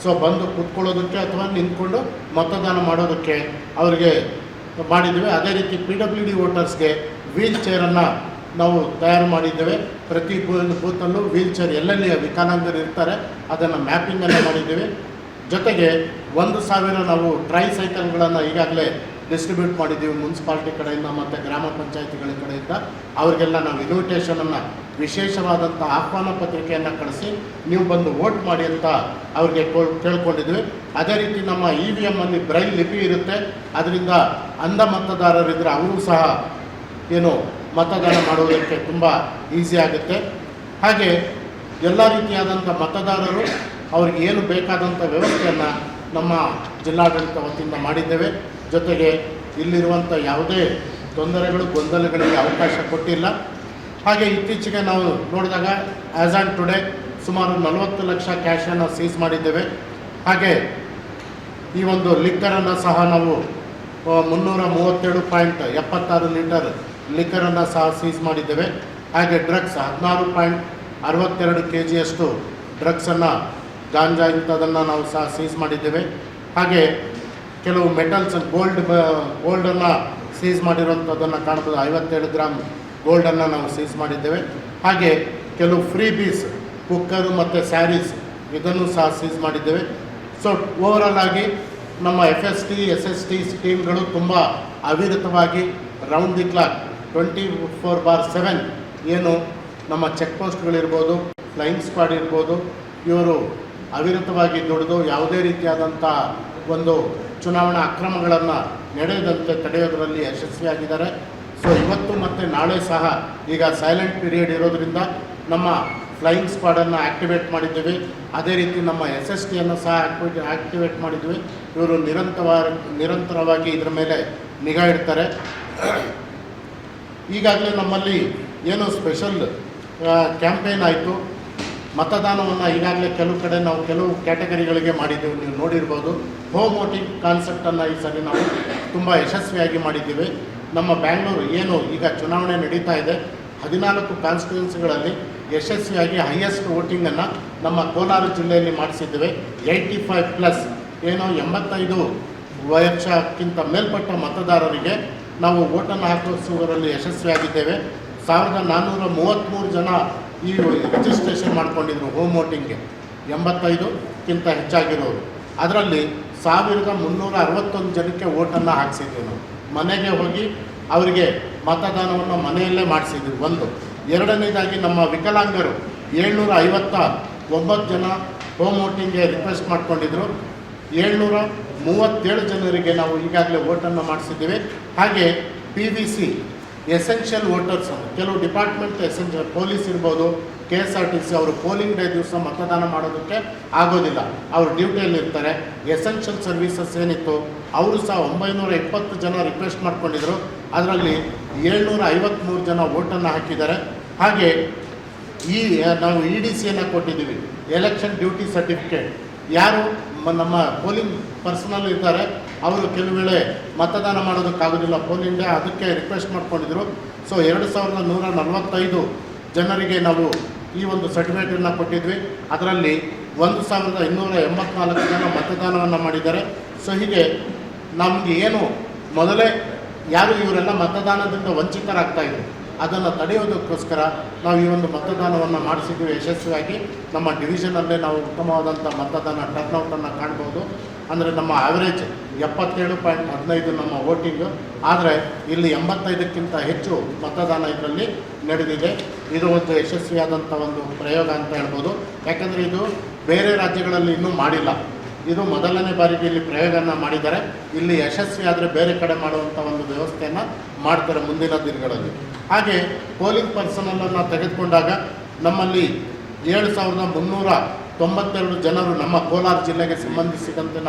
ಸೊ ಬಂದು ಕೂತ್ಕೊಳ್ಳೋದಕ್ಕೆ ಅಥವಾ ನಿಂತ್ಕೊಂಡು ಮತದಾನ ಮಾಡೋದಕ್ಕೆ ಅವರಿಗೆ ಮಾಡಿದ್ದೇವೆ. ಅದೇ ರೀತಿ PWD ವೋಟರ್ಸ್ಗೆ ವೀಲ್ ಚೇರನ್ನು ನಾವು ತಯಾರು ಮಾಡಿದ್ದೇವೆ. ಪ್ರತಿ ಬೂತಲ್ಲೂ ವೀಲ್ ಚೇರ್ ಎಲ್ಲೆಲ್ಲಿ ವಿಕಲಾಂಗರು ಇರ್ತಾರೆ ಅದನ್ನು ಮ್ಯಾಪಿಂಗನ್ನು ಮಾಡಿದ್ದೇವೆ. ಜೊತೆಗೆ 1,000 ನಾವು ಟ್ರೈಸೈಕಲ್ಗಳನ್ನು ಈಗಾಗಲೇ ಡಿಸ್ಟ್ರಿಬ್ಯೂಟ್ ಮಾಡಿದ್ದೀವಿ ಮುನ್ಸಿಪಾಲ್ಟಿ ಕಡೆಯಿಂದ ಮತ್ತು ಗ್ರಾಮ ಪಂಚಾಯಿತಿಗಳ ಕಡೆಯಿಂದ. ಅವರಿಗೆಲ್ಲ ನಾವು ಇನ್ವಿಟೇಷನನ್ನು, ವಿಶೇಷವಾದಂಥ ಆಹ್ವಾನ ಪತ್ರಿಕೆಯನ್ನು ಕಳಿಸಿ ನೀವು ಬಂದು ವೋಟ್ ಮಾಡಿ ಅಂತ ಅವ್ರಿಗೆ ಕೇಳ್ಕೊಂಡಿದ್ವಿ. ಅದೇ ರೀತಿ ನಮ್ಮ EVM ಅಲ್ಲಿ ಬ್ರೈಲ್ ಲಿಪಿ ಇರುತ್ತೆ. ಅದರಿಂದ ಅಂಧ ಮತದಾರರಿದ್ದರೆ ಅವರು ಸಹ ಮತದಾನ ಮಾಡುವುದಕ್ಕೆ ತುಂಬ ಈಸಿ ಆಗುತ್ತೆ. ಹಾಗೆ ಎಲ್ಲ ರೀತಿಯಾದಂಥ ಮತದಾರರು ಅವ್ರಿಗೆ ಏನು ಬೇಕಾದಂಥ ವ್ಯವಸ್ಥೆಯನ್ನು ನಮ್ಮ ಜಿಲ್ಲಾಡಳಿತ ವತಿಯಿಂದ ಮಾಡಿದ್ದೇವೆ. ಜೊತೆಗೆ ಇಲ್ಲಿರುವಂಥ ಯಾವುದೇ ತೊಂದರೆಗಳು, ಗೊಂದಲಗಳಿಗೆ ಅವಕಾಶ ಕೊಟ್ಟಿಲ್ಲ. ಹಾಗೆ ಇತ್ತೀಚೆಗೆ ನಾವು ನೋಡಿದಾಗ ಆ್ಯಸ್ ಆನ್ ಟುಡೇ ಸುಮಾರು 40 ಲಕ್ಷ ಕ್ಯಾಶನ್ನು ಸೀಸ್ ಮಾಡಿದ್ದೇವೆ. ಹಾಗೆ ಈ ಒಂದು ಲಿಕ್ಕರನ್ನು ಸಹ ನಾವು 337.76 ಲೀಟರ್ ಲಿಕ್ಕರನ್ನು ಸಹ ಸೀಸ್ ಮಾಡಿದ್ದೇವೆ. ಹಾಗೆ ಡ್ರಗ್ಸ್ 16.62 kgಯಷ್ಟು ಡ್ರಗ್ಸನ್ನು, ಗಾಂಜಾ ಇಂಥದನ್ನು ನಾವು ಸಹ ಸೀಸ್ ಮಾಡಿದ್ದೇವೆ. ಹಾಗೆ ಕೆಲವು ಮೆಟಲ್ಸ್, ಗೋಲ್ಡನ್ನು ಸೀಸ್ ಮಾಡಿರುವಂಥದ್ದನ್ನು ಕಾಣ್ಬೋದು. 57 ಗ್ರಾಮ್ ಗೋಲ್ಡನ್ನು ನಾವು ಸೀಸ್ ಮಾಡಿದ್ದೇವೆ. ಹಾಗೆ ಕೆಲವು ಫ್ರೀ ಬೀಸ್, ಕುಕ್ಕರು ಮತ್ತು ಸ್ಯಾರೀಸ್ ಇದನ್ನು ಸಹ ಸೀಸ್ ಮಾಡಿದ್ದೇವೆ. ಸೊ ಓವರಾಲ್ ಆಗಿ ನಮ್ಮ FST, SST ಟೀಮ್ಗಳು ತುಂಬ ಅವಿರತವಾಗಿ ರೌಂಡ್ ದಿ ಕ್ಲಾಕ್ 24/7 ಏನು ನಮ್ಮ ಚೆಕ್ ಪೋಸ್ಟ್ಗಳಿರ್ಬೋದು, ಫ್ಲೈಯಿಂಗ್ ಸ್ಕ್ವಾಡ್ ಇರ್ಬೋದು, ಇವರು ಅವಿರತವಾಗಿ ದುಡಿದು ಯಾವುದೇ ರೀತಿಯಾದಂಥ ಒಂದು ಚುನಾವಣಾ ಅಕ್ರಮಗಳನ್ನು ನಡೆಯದಂತೆ ತಡೆಯೋದರಲ್ಲಿ ಯಶಸ್ವಿಯಾಗಿದ್ದಾರೆ. ಸೊ ಇವತ್ತು ಮತ್ತು ನಾಳೆ ಸಹ ಈಗ ಸೈಲೆಂಟ್ ಪೀರಿಯಡ್ ಇರೋದರಿಂದ ನಮ್ಮ ಫ್ಲೈಯಿಂಗ್ ಸ್ಕ್ವಾಡನ್ನು ಆ್ಯಕ್ಟಿವೇಟ್ ಮಾಡಿದ್ದೀವಿ. ಅದೇ ರೀತಿ ನಮ್ಮ SSTಯನ್ನು ಸಹ ಆ್ಯಕ್ಟಿವೇಟ್ ಮಾಡಿದ್ವಿ. ಇವರು ನಿರಂತರವಾಗಿ ಇದರ ಮೇಲೆ ನಿಗಾ ಇಡ್ತಾರೆ. ಈಗಾಗಲೇ ನಮ್ಮಲ್ಲಿ ಏನು ಸ್ಪೆಷಲ್ ಕ್ಯಾಂಪೇನ್ ಆಯಿತು. ಮತದಾನವನ್ನು ಈಗಾಗಲೇ ಕೆಲವು ಕಡೆ ನಾವು ಕೆಲವು ಕ್ಯಾಟಗರಿಗಳಿಗೆ ಮಾಡಿದ್ದೇವೆ. ನೀವು ನೋಡಿರ್ಬೋದು. ಹೋಮ್ ವೋಟಿಂಗ್ ಕಾನ್ಸೆಪ್ಟನ್ನು ಈ ಸರಿ ನಾವು ತುಂಬ ಯಶಸ್ವಿಯಾಗಿ ಮಾಡಿದ್ದೀವಿ. ನಮ್ಮ ಬ್ಯಾಂಗ್ಳೂರು ಏನು ಈಗ ಚುನಾವಣೆ ನಡೀತಾ ಇದೆ, 14 ಕಾನ್ಸ್ಟಿಟ್ಯೂನ್ಸಿಗಳಲ್ಲಿ ಯಶಸ್ವಿಯಾಗಿ ಹೈಯೆಸ್ಟ್ ವೋಟಿಂಗನ್ನು ನಮ್ಮ ಕೋಲಾರ ಜಿಲ್ಲೆಯಲ್ಲಿ ಮಾಡಿಸಿದ್ದೇವೆ. 85+ ಏನು 85 ವರ್ಷಕ್ಕಿಂತ ಮೇಲ್ಪಟ್ಟ ಮತದಾರರಿಗೆ ನಾವು ವೋಟನ್ನು ಹಾಕಿಸುವುದರಲ್ಲಿ ಯಶಸ್ವಿಯಾಗಿದ್ದೇವೆ. 1433 ಜನ ಈ ರಿಜಿಸ್ಟ್ರೇಷನ್ ಮಾಡ್ಕೊಂಡಿದ್ರು ಹೋಮ್ ವೋಟಿಂಗ್ಗೆ, 85ಕ್ಕಿಂತ ಹೆಚ್ಚಾಗಿರೋರು. ಅದರಲ್ಲಿ 1361 ಜನಕ್ಕೆ ವೋಟನ್ನು ಹಾಕಿಸಿದ್ವಿ. ನಾವು ಮನೆಗೆ ಹೋಗಿ ಅವರಿಗೆ ಮತದಾನವನ್ನು ಮನೆಯಲ್ಲೇ ಮಾಡಿಸಿದ್ವಿ. ಒಂದು. ಎರಡನೇದಾಗಿ ನಮ್ಮ ವಿಕಲಾಂಗರು 759 ಜನ ಹೋಮ್ ವೋಟಿಂಗ್ಗೆ ರಿಕ್ವೆಸ್ಟ್ ಮಾಡ್ಕೊಂಡಿದ್ರು. 737 ಜನರಿಗೆ ನಾವು ಈಗಾಗಲೇ ವೋಟನ್ನು ಮಾಡಿಸಿದ್ದೀವಿ. ಹಾಗೆ PVC ಎಸೆನ್ಷಿಯಲ್ ವೋಟರ್ಸ್, ಕೆಲವು ಡಿಪಾರ್ಟ್ಮೆಂಟ್ ಎಸೆನ್ಷಿಯಲ್, ಪೊಲೀಸ್ ಇರ್ಬೋದು, KSRTC, ಅವರು ಪೋಲಿಂಗ್ ಡೇ ದಿವಸ ಮತದಾನ ಮಾಡೋದಕ್ಕೆ ಆಗೋದಿಲ್ಲ, ಅವರು ಡ್ಯೂಟಿಯಲ್ಲಿ ಇರ್ತಾರೆ. ಎಸೆನ್ಷಿಯಲ್ ಸರ್ವೀಸಸ್ ಏನಿತ್ತು ಅವರು ಸಹ 920 ಜನ ರಿಕ್ವೆಸ್ಟ್ ಮಾಡ್ಕೊಂಡಿದ್ರು. ಅದರಲ್ಲಿ 753 ಜನ ವೋಟನ್ನು ಹಾಕಿದ್ದಾರೆ. ಹಾಗೆ ನಾವು EDCಯನ್ನು ಕೊಟ್ಟಿದ್ದೀವಿ, ಎಲೆಕ್ಷನ್ ಡ್ಯೂಟಿ ಸರ್ಟಿಫಿಕೇಟ್. ಯಾರು ನಮ್ಮ ಪೋಲಿಂಗ್ ಪರ್ಸನಲ್ ಇರ್ತಾರೆ ಅವರು ಕೆಲವು ವೇಳೆ ಮತದಾನ ಮಾಡೋದಕ್ಕಾಗೋದಿಲ್ಲ, ಪೋಲಿಂಗ್ ಡೇ, ಅದಕ್ಕೆ ರಿಕ್ವೆಸ್ಟ್ ಮಾಡ್ಕೊಂಡಿದ್ರು. ಸೊ 2145 ಜನರಿಗೆ ನಾವು ಈ ಒಂದು ಸರ್ಟಿಫಿಕೇಟನ್ನು ಕೊಟ್ಟಿದ್ವಿ. ಅದರಲ್ಲಿ 1284 ಜನ ಮತದಾನವನ್ನು ಮಾಡಿದ್ದಾರೆ. ಸೊ ಹೀಗೆ ನಮಗೆ ಏನು ಮೊದಲೇ ಯಾರು ಇವರೆಲ್ಲ ಮತದಾನದಿಂದ ವಂಚಿತರಾಗ್ತಾಯಿದ್ರು ಅದನ್ನು ತಡೆಯೋದಕ್ಕೋಸ್ಕರ ನಾವು ಈ ಒಂದು ಮತದಾನವನ್ನು ಮಾಡಿಸಿದ್ವಿ ಯಶಸ್ವಿಯಾಗಿ. ನಮ್ಮ ಡಿವಿಷನಲ್ಲೇ ನಾವು ಉತ್ತಮವಾದಂಥ ಮತದಾನ ಟರ್ನ್ಔಟನ್ನು ಕಾಣ್ಬೋದು. ಅಂದರೆ ನಮ್ಮ ಆ್ಯಾವ್ರೇಜ್ 77.15 ನಮ್ಮ ವೋಟಿಂಗು, ಆದರೆ ಇಲ್ಲಿ 85ಕ್ಕಿಂತ ಹೆಚ್ಚು ಮತದಾನ ಇದರಲ್ಲಿ ನಡೆದಿದೆ. ಇದು ಒಂದು ಯಶಸ್ವಿಯಾದಂಥ ಒಂದು ಪ್ರಯೋಗ ಅಂತ ಹೇಳ್ಬೋದು. ಯಾಕಂದರೆ ಇದು ಬೇರೆ ರಾಜ್ಯಗಳಲ್ಲಿ ಇನ್ನೂ ಮಾಡಿಲ್ಲ, ಇದು ಮೊದಲನೇ ಬಾರಿಗೆ ಇಲ್ಲಿ ಪ್ರಯೋಗನ ಮಾಡಿದ್ದಾರೆ. ಇಲ್ಲಿ ಯಶಸ್ವಿ ಆದರೆ ಬೇರೆ ಕಡೆ ಮಾಡುವಂಥ ಒಂದು ವ್ಯವಸ್ಥೆಯನ್ನು ಮಾಡ್ತಾರೆ ಮುಂದಿನ ದಿನಗಳಲ್ಲಿ. ಹಾಗೆ ಪೋಲಿಂಗ್ ಪರ್ಸನಲನ್ನು ತೆಗೆದುಕೊಂಡಾಗ ನಮ್ಮಲ್ಲಿ 7392 ಜನರು ನಮ್ಮ ಕೋಲಾರ ಜಿಲ್ಲೆಗೆ ಸಂಬಂಧಿಸಿದಂತೆ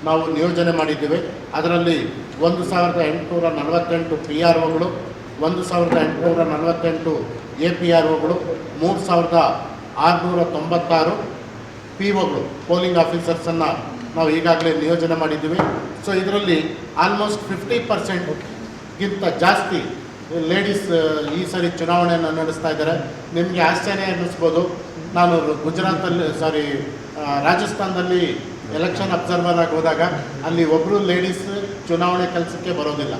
ನಾವು ನಿಯೋಜನೆ ಮಾಡಿದ್ದೇವೆ. ಅದರಲ್ಲಿ 1848 PROಗಳು, 1848 APROಗಳು, 3696 POಗಳು, ಪೋಲಿಂಗ್ ಆಫೀಸರ್ಸನ್ನು ನಾವು ಈಗಾಗಲೇ ನಿಯೋಜನೆ ಮಾಡಿದ್ದೀವಿ. ಸೊ ಇದರಲ್ಲಿ ಆಲ್ಮೋಸ್ಟ್ 50%ಗಿಂತ ಜಾಸ್ತಿ ಲೇಡೀಸ್ ಈ ಸರಿ ಚುನಾವಣೆಯನ್ನು ನಡೆಸ್ತಾ ಇದ್ದಾರೆ. ನಿಮಗೆ ಆಶ್ಚರ್ಯ ಅನ್ನಿಸ್ಬೋದು, ನಾನು ರಾಜಸ್ಥಾನದಲ್ಲಿ ಎಲೆಕ್ಷನ್ ಅಬ್ಸರ್ವರ್ ಆಗಿ ಹೋದಾಗ ಅಲ್ಲಿ ಒಬ್ಬರು ಲೇಡೀಸ್ ಚುನಾವಣೆ ಕೆಲಸಕ್ಕೆ ಬರೋದಿಲ್ಲ,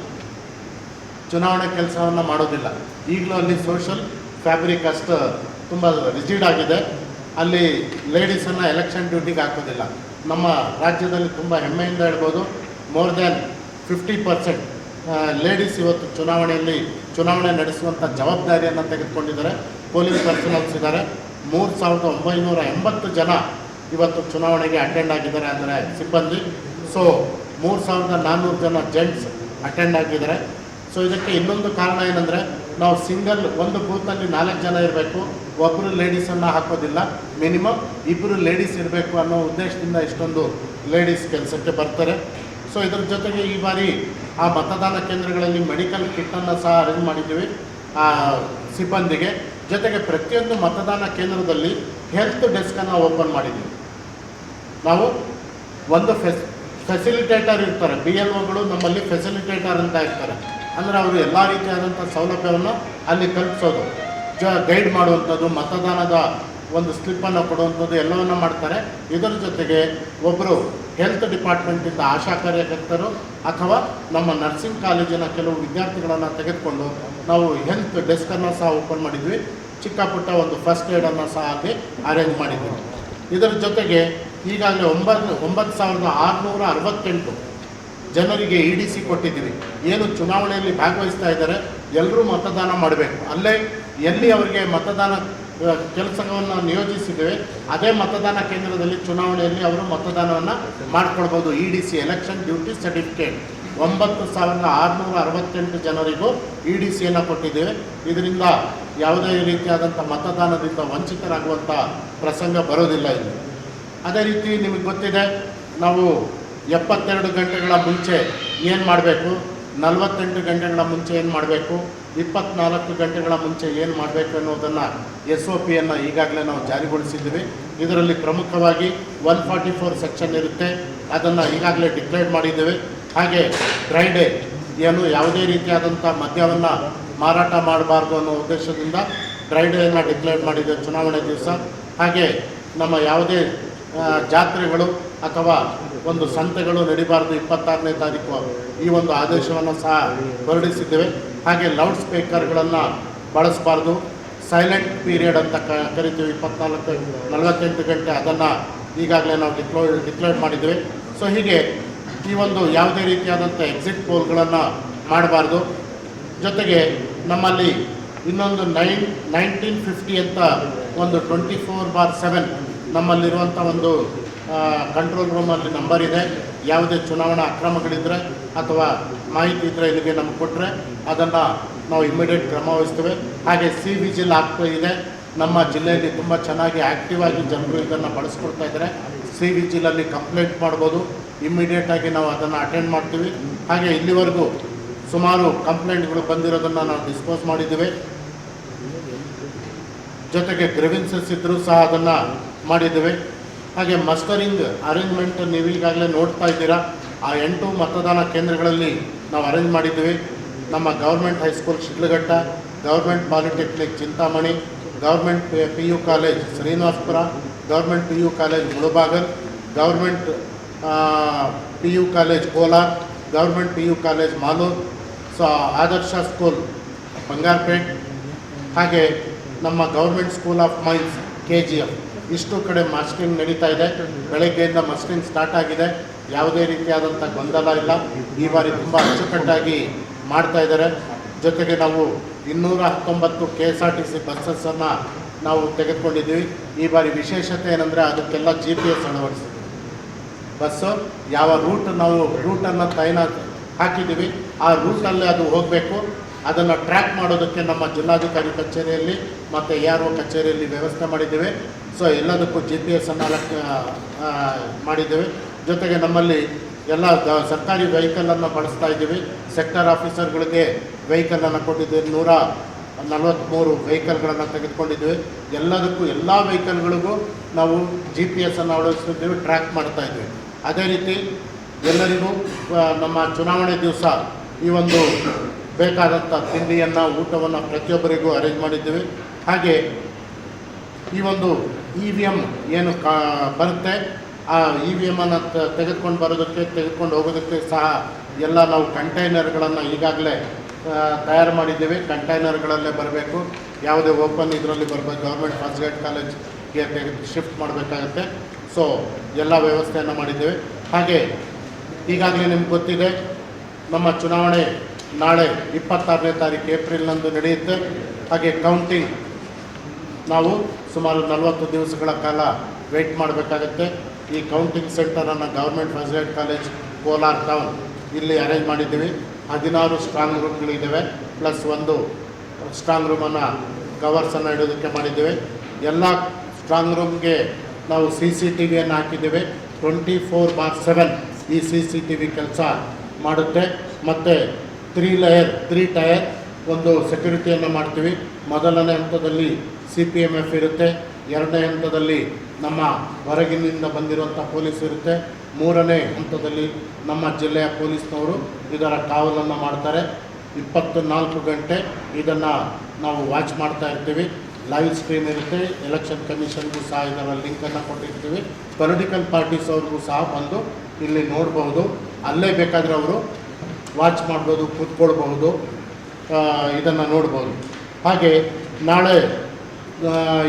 ಚುನಾವಣೆ ಕೆಲಸವನ್ನು ಮಾಡೋದಿಲ್ಲ. ಈಗಲೂ ಅಲ್ಲಿ ಸೋಷಲ್ ಫ್ಯಾಬ್ರಿಕ್ ಅಷ್ಟು ತುಂಬ ರಿಜಿಡ್ ಆಗಿದೆ. ಅಲ್ಲಿ ಲೇಡೀಸನ್ನು ಎಲೆಕ್ಷನ್ ಡ್ಯೂಟಿಗೆ ಹಾಕೋದಿಲ್ಲ. ನಮ್ಮ ರಾಜ್ಯದಲ್ಲಿ ತುಂಬ ಹೆಮ್ಮೆಯಿಂದ ಹೇಳ್ಬೋದು, ಮೋರ್ ದ್ಯಾನ್ 50% ಲೇಡೀಸ್ ಇವತ್ತು ಚುನಾವಣೆ ನಡೆಸುವಂಥ ಜವಾಬ್ದಾರಿಯನ್ನು ತೆಗೆದುಕೊಂಡಿದ್ದಾರೆ. ಪೊಲೀಸ್ ಪರ್ಸನಲ್ಸ್ ಇದ್ದಾರೆ. 3980 ಜನ ಇವತ್ತು ಚುನಾವಣೆಗೆ ಅಟೆಂಡ್ ಆಗಿದ್ದಾರೆ ಅಂದರೆ ಸಿಬ್ಬಂದಿ. ಸೊ 3400 ಜನ ಜೆಂಟ್ಸ್ ಅಟೆಂಡ್ ಆಗಿದ್ದಾರೆ. ಸೊ ಇದಕ್ಕೆ ಇನ್ನೊಂದು ಕಾರಣ ಏನಂದರೆ, ನಾವು ಸಿಂಗಲ್ ಒಂದು ಬೂತ್ನಲ್ಲಿ 4 ಜನ ಇರಬೇಕು, ಒಬ್ಬರು ಲೇಡೀಸನ್ನು ಹಾಕೋದಿಲ್ಲ, ಮಿನಿಮಮ್ 2 ಲೇಡೀಸ್ ಇರಬೇಕು ಅನ್ನೋ ಉದ್ದೇಶದಿಂದ ಇಷ್ಟೊಂದು ಲೇಡೀಸ್ ಕೆಲಸಕ್ಕೆ ಬರ್ತಾರೆ. ಸೊ ಇದರ ಜೊತೆಗೆ ಈ ಬಾರಿ ಆ ಮತದಾನ ಕೇಂದ್ರಗಳಲ್ಲಿ ಮೆಡಿಕಲ್ ಕಿಟ್ಟನ್ನು ಸಹ ಅರೇಂಜ್ ಮಾಡಿದ್ದೀವಿ ಆ ಸಿಬ್ಬಂದಿಗೆ. ಜೊತೆಗೆ ಪ್ರತಿಯೊಂದು ಮತದಾನ ಕೇಂದ್ರದಲ್ಲಿ ಹೆಲ್ತ್ ಡೆಸ್ಕನ್ನು ಓಪನ್ ಮಾಡಿದ್ದೀವಿ. ನಾವು ಒಂದು ಫೆಸಿಲಿಟೇಟರ್ ಇರ್ತಾರೆ, BLOಗಳು ನಮ್ಮಲ್ಲಿ ಫೆಸಿಲಿಟೇಟರ್ ಅಂತ ಇರ್ತಾರೆ. ಅಂದರೆ ಅವರು ಎಲ್ಲ ರೀತಿಯಾದಂಥ ಸೌಲಭ್ಯವನ್ನು ಅಲ್ಲಿ ಕಲ್ಪಿಸೋದು, ಗೈಡ್ ಮಾಡುವಂಥದ್ದು, ಮತದಾನದ ಒಂದು ಸ್ಲಿಪ್ಪನ್ನು ಕೊಡುವಂಥದ್ದು ಎಲ್ಲವನ್ನು ಮಾಡ್ತಾರೆ. ಇದರ ಜೊತೆಗೆ ಒಬ್ಬರು ಹೆಲ್ತ್ ಡಿಪಾರ್ಟ್ಮೆಂಟಿಂದ ಆಶಾ ಕಾರ್ಯಕರ್ತರು ಅಥವಾ ನಮ್ಮ ನರ್ಸಿಂಗ್ ಕಾಲೇಜಿನ ಕೆಲವು ವಿದ್ಯಾರ್ಥಿಗಳನ್ನು ತೆಗೆದುಕೊಂಡು ನಾವು ಹೆಲ್ತ್ ಡೆಸ್ಕನ್ನು ಸಹ ಓಪನ್ ಮಾಡಿದ್ವಿ. ಚಿಕ್ಕ ಪುಟ್ಟ ಒಂದು ಫಸ್ಟ್ ಏಡನ್ನು ಸಹ ಅಲ್ಲಿ ಅರೇಂಜ್ ಮಾಡಿದ್ವಿ. ಇದರ ಜೊತೆಗೆ ಈಗಾಗಲೇ 9668 ಜನರಿಗೆ EDC ಕೊಟ್ಟಿದ್ದೀವಿ. ಏನು ಚುನಾವಣೆಯಲ್ಲಿ ಭಾಗವಹಿಸ್ತಾ ಇದ್ದಾರೆ ಎಲ್ಲರೂ ಮತದಾನ ಮಾಡಬೇಕು. ಅಲ್ಲೇ ಎಲ್ಲಿ ಅವರಿಗೆ ಮತದಾನ ಕೆಲಸವನ್ನು ನಿಯೋಜಿಸಿದ್ದೇವೆ ಅದೇ ಮತದಾನ ಕೇಂದ್ರದಲ್ಲಿ ಚುನಾವಣೆಯಲ್ಲಿ ಅವರು ಮತದಾನವನ್ನು ಮಾಡಿಕೊಳ್ಬೋದು. EDC ಎಲೆಕ್ಷನ್ ಡ್ಯೂಟಿ ಸರ್ಟಿಫಿಕೇಟ್ 9668 ಜನರಿಗೂ EDCಯನ್ನು ಕೊಟ್ಟಿದ್ದೇವೆ. ಇದರಿಂದ ಯಾವುದೇ ರೀತಿಯಾದಂಥ ಮತದಾನದಿಂದ ವಂಚಿತರಾಗುವಂಥ ಪ್ರಸಂಗ ಬರೋದಿಲ್ಲ ಇಲ್ಲಿ. ಅದೇ ರೀತಿ ನಿಮಗೆ ಗೊತ್ತಿದೆ, ನಾವು 72 ಗಂಟೆಗಳ ಮುಂಚೆ ಏನು ಮಾಡಬೇಕು, 48 ಗಂಟೆಗಳ ಮುಂಚೆ ಏನು ಮಾಡಬೇಕು, 24 ಗಂಟೆಗಳ ಮುಂಚೆ ಏನು ಮಾಡಬೇಕು ಅನ್ನೋದನ್ನು SOPಯನ್ನು ಈಗಾಗಲೇ ನಾವು ಜಾರಿಗೊಳಿಸಿದ್ದೀವಿ. ಇದರಲ್ಲಿ ಪ್ರಮುಖವಾಗಿ 144 ಸೆಕ್ಷನ್ ಇರುತ್ತೆ, ಅದನ್ನು ಈಗಾಗಲೇ ಡಿಕ್ಲೇರ್ ಮಾಡಿದ್ದೇವೆ. ಹಾಗೆ ಡ್ರೈ ಡೇ, ಏನು ಯಾವುದೇ ರೀತಿಯಾದಂಥ ಮದ್ಯವನ್ನು ಮಾರಾಟ ಮಾಡಬಾರ್ದು ಅನ್ನೋ ಉದ್ದೇಶದಿಂದ ಡ್ರೈ ಡೇಯನ್ನು ಡಿಕ್ಲೇರ್ ಮಾಡಿದ್ದೇವೆ ಚುನಾವಣೆ ದಿವಸ. ಹಾಗೆ ನಮ್ಮ ಯಾವುದೇ ಜಾತ್ರೆಗಳು ಅಥವಾ ಒಂದು ಸಂತೆಗಳು ನಡೀಬಾರ್ದು 26ನೇ ತಾರೀಕು ಈ ಒಂದು ಆದೇಶವನ್ನು ಸಹ ಹೊರಡಿಸಿದ್ದೇವೆ. ಹಾಗೆ ಲೌಡ್ ಸ್ಪೀಕರ್ಗಳನ್ನು ಬಳಸಬಾರ್ದು, ಸೈಲೆಂಟ್ ಪೀರಿಯಡ್ ಅಂತ ಕರಿತೀವಿ 48 ಗಂಟೆ, ಅದನ್ನು ಈಗಾಗಲೇ ನಾವು ಡಿಕ್ಲೇರ್ ಮಾಡಿದ್ದೇವೆ. ಸೊ ಹೀಗೆ ಈ ಒಂದು ಯಾವುದೇ ರೀತಿಯಾದಂಥ ಎಕ್ಸಿಟ್ ಪೋಲ್ಗಳನ್ನು ಮಾಡಬಾರ್ದು. ಜೊತೆಗೆ ನಮ್ಮಲ್ಲಿ ಇನ್ನೊಂದು 1950 ಅಂತ ಒಂದು 24/7 ನಮ್ಮಲ್ಲಿರುವಂಥ ಒಂದು ಕಂಟ್ರೋಲ್ ರೂಮಲ್ಲಿ ನಂಬರ್ ಇದೆ. ಯಾವುದೇ ಚುನಾವಣಾ ಅಕ್ರಮಗಳಿದ್ದರೆ ಅಥವಾ ಮಾಹಿತಿ ಇದ್ದರೆ ಇಲ್ಲಿಗೆ ನಮಗೆ ಕೊಟ್ಟರೆ ಅದನ್ನು ನಾವು ಇಮಿಡಿಯೇಟ್ ಕ್ರಮ ವಹಿಸ್ತೇವೆ. ಹಾಗೆ ವಿಜಿಲ್ ಆ್ಯಪ್ ಇದೆ ನಮ್ಮ ಜಿಲ್ಲೆಯಲ್ಲಿ, ತುಂಬ ಚೆನ್ನಾಗಿ ಆ್ಯಕ್ಟಿವ್ ಆಗಿ ಜನರು ಇದನ್ನು ಬಳಸ್ಕೊಡ್ತಾ ಇದ್ದಾರೆ. ವಿಜಿಲಲ್ಲಿ ಕಂಪ್ಲೇಂಟ್ ಮಾಡ್ಬೋದು, ಇಮ್ಮಿಡಿಯೇಟಾಗಿ ನಾವು ಅದನ್ನು ಅಟೆಂಡ್ ಮಾಡ್ತೀವಿ. ಹಾಗೆ ಇಲ್ಲಿವರೆಗೂ ಸುಮಾರು ಕಂಪ್ಲೇಂಟ್ಗಳು ಬಂದಿರೋದನ್ನು ನಾವು ಡಿಸ್ಪೋಸ್ ಮಾಡಿದ್ದೇವೆ. ಜೊತೆಗೆ ಗ್ರೀವೆನ್ಸಸ್ ಇದ್ದರೂ ಸಹ ಅದನ್ನು ಮಾಡಿದ್ದೇವೆ. ಹಾಗೆ ಮಸ್ಟರಿಂಗ್ ಅರೇಂಜ್ಮೆಂಟ್ ನೀವು ಈಗಾಗಲೇ ನೋಡ್ತಾ ಇದ್ದೀರಾ. ಆ 8 ಮತದಾನ ಕೇಂದ್ರಗಳಲ್ಲಿ ನಾವು ಅರೇಂಜ್ ಮಾಡಿದ್ದೀವಿ. ನಮ್ಮ government high school Shidlaghatta, government polytechnic Chintamani, government PU college Srinivasapura, government PU college Mulbagal, government PU college Kolar, government PU college Malur, so Adarsha school Bangarpet, ಹಾಗೆ ನಮ್ಮ government school of mines KGF, ಇಷ್ಟು ಕಡೆ ಮಾಸ್ಟರಿಂಗ್ ನಡೀತಾ ಇದೆ. ಬೆಳಗ್ಗೆಯಿಂದ ಮಾಸ್ಟರಿಂಗ್ ಸ್ಟಾರ್ಟ್ ಆಗಿದೆ. ಯಾವುದೇ ರೀತಿಯಾದಂಥ ಗೊಂದಲ ಇಲ್ಲ. ಈ ಬಾರಿ ತುಂಬ ಅಚ್ಚುಕಟ್ಟಾಗಿ ಮಾಡ್ತಾ ಇದ್ದಾರೆ. ಜೊತೆಗೆ ನಾವು 219 KSRTC ಬಸ್ಸನ್ನು ನಾವು ತೆಗೆದುಕೊಂಡಿದ್ದೀವಿ. ಈ ಬಾರಿ ವಿಶೇಷತೆ ಏನಂದರೆ ಅದಕ್ಕೆಲ್ಲ GPS ಅಳವಡಿಸಿದ್ದೀವಿ. ಬಸ್ಸು ಯಾವ ರೂಟನ್ನು ಹಾಕಿದ್ದೀವಿ, ಆ ರೂಟಲ್ಲಿ ಅದು ಹೋಗಬೇಕು. ಅದನ್ನು ಟ್ರ್ಯಾಕ್ ಮಾಡೋದಕ್ಕೆ ನಮ್ಮ ಜಿಲ್ಲಾಧಿಕಾರಿ ಕಚೇರಿಯಲ್ಲಿ ಮತ್ತು ARO ಕಚೇರಿಯಲ್ಲಿ ವ್ಯವಸ್ಥೆ ಮಾಡಿದ್ದೇವೆ. ಸೊ ಎಲ್ಲದಕ್ಕೂ GPS ಮಾಡಿದ್ದೇವೆ. ಜೊತೆಗೆ ನಮ್ಮಲ್ಲಿ ಎಲ್ಲ ಸರ್ಕಾರಿ ವೆಹಿಕಲನ್ನು ಬಳಸ್ತಾ ಇದ್ದೀವಿ. ಸೆಕ್ಟರ್ ಆಫೀಸರ್ಗಳಿಗೆ ವೆಹಿಕಲನ್ನು ಕೊಟ್ಟಿದ್ದೇವೆ. 143 ವೆಹಿಕಲ್ಗಳನ್ನು ತೆಗೆದುಕೊಂಡಿದ್ದೇವೆ. ಎಲ್ಲದಕ್ಕೂ ಎಲ್ಲ ವೆಹಿಕಲ್ಗಳಿಗೂ ನಾವು GPS ಅಳವಡಿಸ್ತಿದ್ದೇವೆ, ಟ್ರ್ಯಾಕ್ ಮಾಡ್ತಾ ಇದ್ದೀವಿ. ಅದೇ ರೀತಿ ಎಲ್ಲರಿಗೂ ನಮ್ಮ ಚುನಾವಣೆ ದಿವಸ ಈ ಒಂದು ಬೇಕಾದಂಥ ತಿಂಡಿಯನ್ನು ಊಟವನ್ನು ಪ್ರತಿಯೊಬ್ಬರಿಗೂ ಅರೇಂಜ್ ಮಾಡಿದ್ದೀವಿ. ಹಾಗೆ ಈ ಒಂದು EVM ಏನು ಬರುತ್ತೆ ಆ EVMನ್ನು ತೆಗೆದುಕೊಂಡು ಬರೋದಕ್ಕೆ ತೆಗೆದುಕೊಂಡು ಹೋಗೋದಕ್ಕೆ ಸಹ ಎಲ್ಲ ನಾವು ಕಂಟೈನರ್ಗಳನ್ನು ಈಗಾಗಲೇ ತಯಾರು ಮಾಡಿದ್ದೇವೆ. ಕಂಟೈನರ್ಗಳಲ್ಲೇ ಬರಬೇಕು, ಯಾವುದೇ ಓಪನ್ ಇದರಲ್ಲಿ ಬರಬೇಕು. ಗೌರ್ಮೆಂಟ್ ಫಸ್ಟ್ ಗ್ರೇಡ್ ಕಾಲೇಜ್ಗೆ ಶಿಫ್ಟ್ ಮಾಡಬೇಕಾಗತ್ತೆ. ಸೊ ಎಲ್ಲ ವ್ಯವಸ್ಥೆಯನ್ನು ಮಾಡಿದ್ದೇವೆ. ಹಾಗೆ ಈಗಾಗಲೇ ನಿಮ್ಗೆ ಗೊತ್ತಿದೆ, ನಮ್ಮ ಚುನಾವಣೆ ನಾಳೆ 26ನೇ ತಾರೀಕು ಏಪ್ರಿಲ್ನಂದು ನಡೆಯುತ್ತೆ. ಹಾಗೆ ಕೌಂಟಿಂಗ್ ನಾವು ಸುಮಾರು 40 ದಿವಸಗಳ ಕಾಲ ವೆಯ್ಟ್ ಮಾಡಬೇಕಾಗತ್ತೆ. ಈ ಕೌಂಟಿಂಗ್ ಸೆಂಟರನ್ನು government first grade college Kolar town ಇಲ್ಲಿ ಅರೇಂಜ್ ಮಾಡಿದ್ದೀವಿ. 16 ಸ್ಟ್ರಾಂಗ್ ರೂಮ್ಗಳಿದ್ದಾವೆ, ಪ್ಲಸ್ ಒಂದು ಸ್ಟ್ರಾಂಗ್ ರೂಮನ್ನು ಕವರ್ಸನ್ನು ಇಡೋದಕ್ಕೆ ಮಾಡಿದ್ದೇವೆ. ಎಲ್ಲ ಸ್ಟ್ರಾಂಗ್ ರೂಮ್ಗೆ ನಾವು CCTVಯನ್ನು ಹಾಕಿದ್ದೇವೆ. 24/7 ಈ CCTV ಕೆಲಸ ಮಾಡುತ್ತೆ. ಮತ್ತು 3 ಟೈರ್ ಒಂದು ಸೆಕ್ಯೂರಿಟಿಯನ್ನು ಮಾಡ್ತೀವಿ. ಮೊದಲನೇ ಹಂತದಲ್ಲಿ CPMF ಇರುತ್ತೆ, ಎರಡನೇ ಹಂತದಲ್ಲಿ ನಮ್ಮ ಹೊರಗಿನಿಂದ ಬಂದಿರುವಂಥ ಪೊಲೀಸ್ ಇರುತ್ತೆ, ಮೂರನೇ ಹಂತದಲ್ಲಿ ನಮ್ಮ ಜಿಲ್ಲೆಯ ಪೊಲೀಸ್ನವರು ಇದರ ಕಾವಲನ್ನು ಮಾಡ್ತಾರೆ. 24 ಗಂಟೆ ಇದನ್ನು ನಾವು ವಾಚ್ ಮಾಡ್ತಾ ಇರ್ತೀವಿ. ಲೈವ್ ಸ್ಟ್ರೀಮ್ ಇರುತ್ತೆ. ಎಲೆಕ್ಷನ್ ಕಮಿಷನ್ಗೂ ಸಹ ಇದರ ಲಿಂಕನ್ನು ಕೊಟ್ಟಿರ್ತೀವಿ. ಪೊಲಿಟಿಕಲ್ ಪಾರ್ಟೀಸ್ ಅವ್ರಿಗೂ ಸಹ ಬಂದು ಇಲ್ಲಿ ನೋಡ್ಬೋದು. ಅಲ್ಲೇ ಬೇಕಾದರೆ ಅವರು ವಾಚ್ ಮಾಡ್ಬೋದು, ಕೂತ್ಕೊಳ್ಬಹುದು, ಇದನ್ನು ನೋಡ್ಬೋದು. ಹಾಗೆ ನಾಳೆ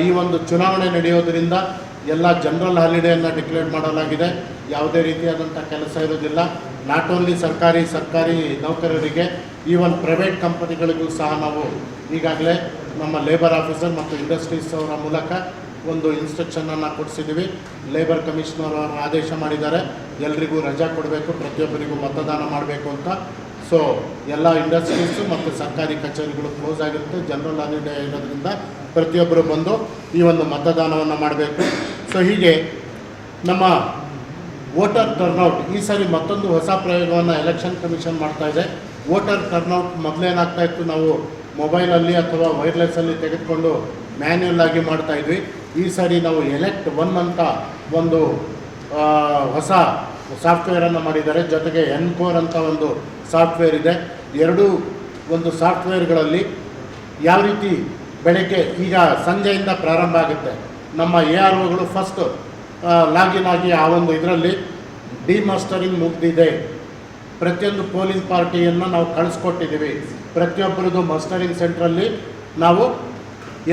ಈ ಒಂದು ಚುನಾವಣೆ ನಡೆಯೋದರಿಂದ ಎಲ್ಲ ಜನರಲ್ ಹಾಲಿಡೇಯನ್ನು ಡಿಕ್ಲೇರ್ ಮಾಡಲಾಗಿದೆ. ಯಾವುದೇ ರೀತಿಯಾದಂಥ ಕೆಲಸ ಇರೋದಿಲ್ಲ. ನಾಟ್ ಓನ್ಲಿ ಸರ್ಕಾರಿ ನೌಕರರಿಗೆ, ಈವನ್ ಪ್ರೈವೇಟ್ ಕಂಪನಿಗಳಿಗೂ ಸಹ ನಾವು ಈಗಾಗಲೇ ನಮ್ಮ ಲೇಬರ್ ಆಫೀಸರ್ ಮತ್ತು ಇಂಡಸ್ಟ್ರೀಸ್ ಅವರ ಮೂಲಕ ಒಂದು ಇನ್ಸ್ಟ್ರಕ್ಷನನ್ನು ಕೊಡಿಸಿದ್ದೀವಿ. ಲೇಬರ್ ಕಮಿಷನರ್ ಅವರು ಆದೇಶ ಮಾಡಿದ್ದಾರೆ, ಎಲ್ರಿಗೂ ರಜಾ ಕೊಡಬೇಕು, ಪ್ರತಿಯೊಬ್ಬರಿಗೂ ಮತದಾನ ಮಾಡಬೇಕು ಅಂತ. ಸೊ ಎಲ್ಲ ಇಂಡಸ್ಟ್ರೀಸು ಮತ್ತು ಸರ್ಕಾರಿ ಕಚೇರಿಗಳು ಕ್ಲೋಸ್ ಆಗಿರುತ್ತೆ. ಜನರಲ್ ಹಾಲಿಡೇ ಇರೋದ್ರಿಂದ ಪ್ರತಿಯೊಬ್ಬರು ಬಂದು ಈ ಒಂದು ಮತದಾನವನ್ನು ಮಾಡಬೇಕು. ಸೊ ಹೀಗೆ ನಮ್ಮ ವೋಟರ್ ಟರ್ನೌಟ್ ಈ ಸಾರಿ ಮತ್ತೊಂದು ಹೊಸ ಪ್ರಯೋಗವನ್ನು ಎಲೆಕ್ಷನ್ ಕಮಿಷನ್ ಮಾಡ್ತಾ ಇದೆ. ವೋಟರ್ ಟರ್ನೌಟ್ ಮೊದಲೇನಾಗ್ತಾ ಇತ್ತು, ನಾವು ಮೊಬೈಲಲ್ಲಿ ಅಥವಾ ವೈರ್ಲೆಸ್ಸಲ್ಲಿ ತೆಗೆದುಕೊಂಡು ಮ್ಯಾನ್ಯುಯಲ್ ಆಗಿ ಮಾಡ್ತಾಯಿದ್ವಿ. ಈ ಸಾರಿ ನಾವು ಎಲೆಕ್ಟ್ 1 ಅಂತ ಒಂದು ಹೊಸ ಸಾಫ್ಟ್ವೇರನ್ನು ಮಾಡಿದ್ದಾರೆ. ಜೊತೆಗೆ ಎನ್ಕೋರ್ ಅಂತ ಒಂದು ಸಾಫ್ಟ್ವೇರ್ ಇದೆ. ಎರಡೂ ಒಂದು ಸಾಫ್ಟ್ವೇರ್ಗಳಲ್ಲಿ ಯಾವ ರೀತಿ ಬೆಳಗ್ಗೆ ಈಗ ಸಂಜೆಯಿಂದ ಪ್ರಾರಂಭ ಆಗುತ್ತೆ. ನಮ್ಮ AROಗಳು ಫಸ್ಟ್ ಲಾಗಿನ್ ಆಗಿ ಆ ಒಂದು ಇದರಲ್ಲಿ ಡಿಮಾಸ್ಟರಿಂಗ್ ಮುಗಿದಿದೆ. ಪ್ರತಿಯೊಂದು ಪೋಲಿಂಗ್ ಪಾರ್ಟಿಯನ್ನು ನಾವು ಕಳಿಸ್ಕೊಟ್ಟಿದ್ದೀವಿ. ಪ್ರತಿಯೊಬ್ಬರದ್ದು ಮಸ್ಟರಿಂಗ್ ಸೆಂಟ್ರಲ್ಲಿ ನಾವು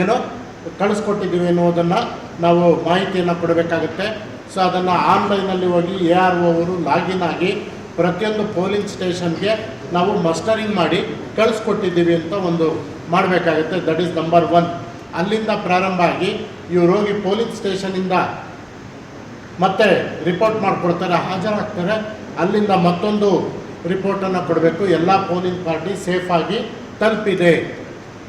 ಏನೋ ಕಳಿಸ್ಕೊಟ್ಟಿದ್ದೀವಿ ಎನ್ನುವುದನ್ನು ನಾವು ಮಾಹಿತಿಯನ್ನು ಕೊಡಬೇಕಾಗುತ್ತೆ. ಸೊ ಅದನ್ನು ಆನ್ಲೈನಲ್ಲಿ ಹೋಗಿ ARO ಅವರು ಲಾಗಿನ್ ಆಗಿ ಪ್ರತಿಯೊಂದು ಪೋಲಿಂಗ್ ಸ್ಟೇಷನ್ಗೆ ನಾವು ಮಸ್ಟರಿಂಗ್ ಮಾಡಿ ಕಳಿಸ್ಕೊಟ್ಟಿದ್ದೀವಿ ಅಂತ ಒಂದು ಮಾಡಬೇಕಾಗುತ್ತೆ. That is number 1. ಅಲ್ಲಿಂದ ಪ್ರಾರಂಭ ಆಗಿ ಇವರು ಹೋಗಿ ಪೋಲಿಂಗ್ ಸ್ಟೇಷನಿಂದ ಮತ್ತೆ ರಿಪೋರ್ಟ್ ಮಾಡಿಕೊಡ್ತಾರೆ, ಹಾಜರಾಗ್ತಾರೆ. ಅಲ್ಲಿಂದ ಮತ್ತೊಂದು ರಿಪೋರ್ಟನ್ನು ಕೊಡಬೇಕು. ಎಲ್ಲ ಪೋಲಿಂಗ್ ಪಾರ್ಟಿ ಸೇಫಾಗಿ ತಲುಪಿದೆ,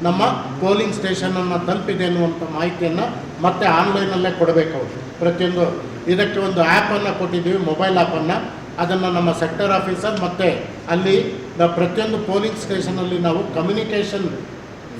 ನಮ್ಮ ಪೋಲಿಂಗ್ ಸ್ಟೇಷನನ್ನು ತಲುಪಿದೆ ಅನ್ನುವಂಥ ಮಾಹಿತಿಯನ್ನು ಮತ್ತೆ ಆನ್ಲೈನಲ್ಲೇ ಕೊಡಬೇಕು ಅವರು. ಪ್ರತಿಯೊಂದು ಇದಕ್ಕೆ ಒಂದು ಆ್ಯಪನ್ನು ಕೊಟ್ಟಿದ್ದೀವಿ, ಮೊಬೈಲ್ ಆ್ಯಪನ್ನು. ಅದನ್ನು ನಮ್ಮ ಸೆಕ್ಟರ್ ಆಫೀಸರ್ ಮತ್ತು ಅಲ್ಲಿ ಪ್ರತಿಯೊಂದು ಪೋಲಿಂಗ್ ಸ್ಟೇಷನಲ್ಲಿ ನಾವು ಕಮ್ಯುನಿಕೇಷನ್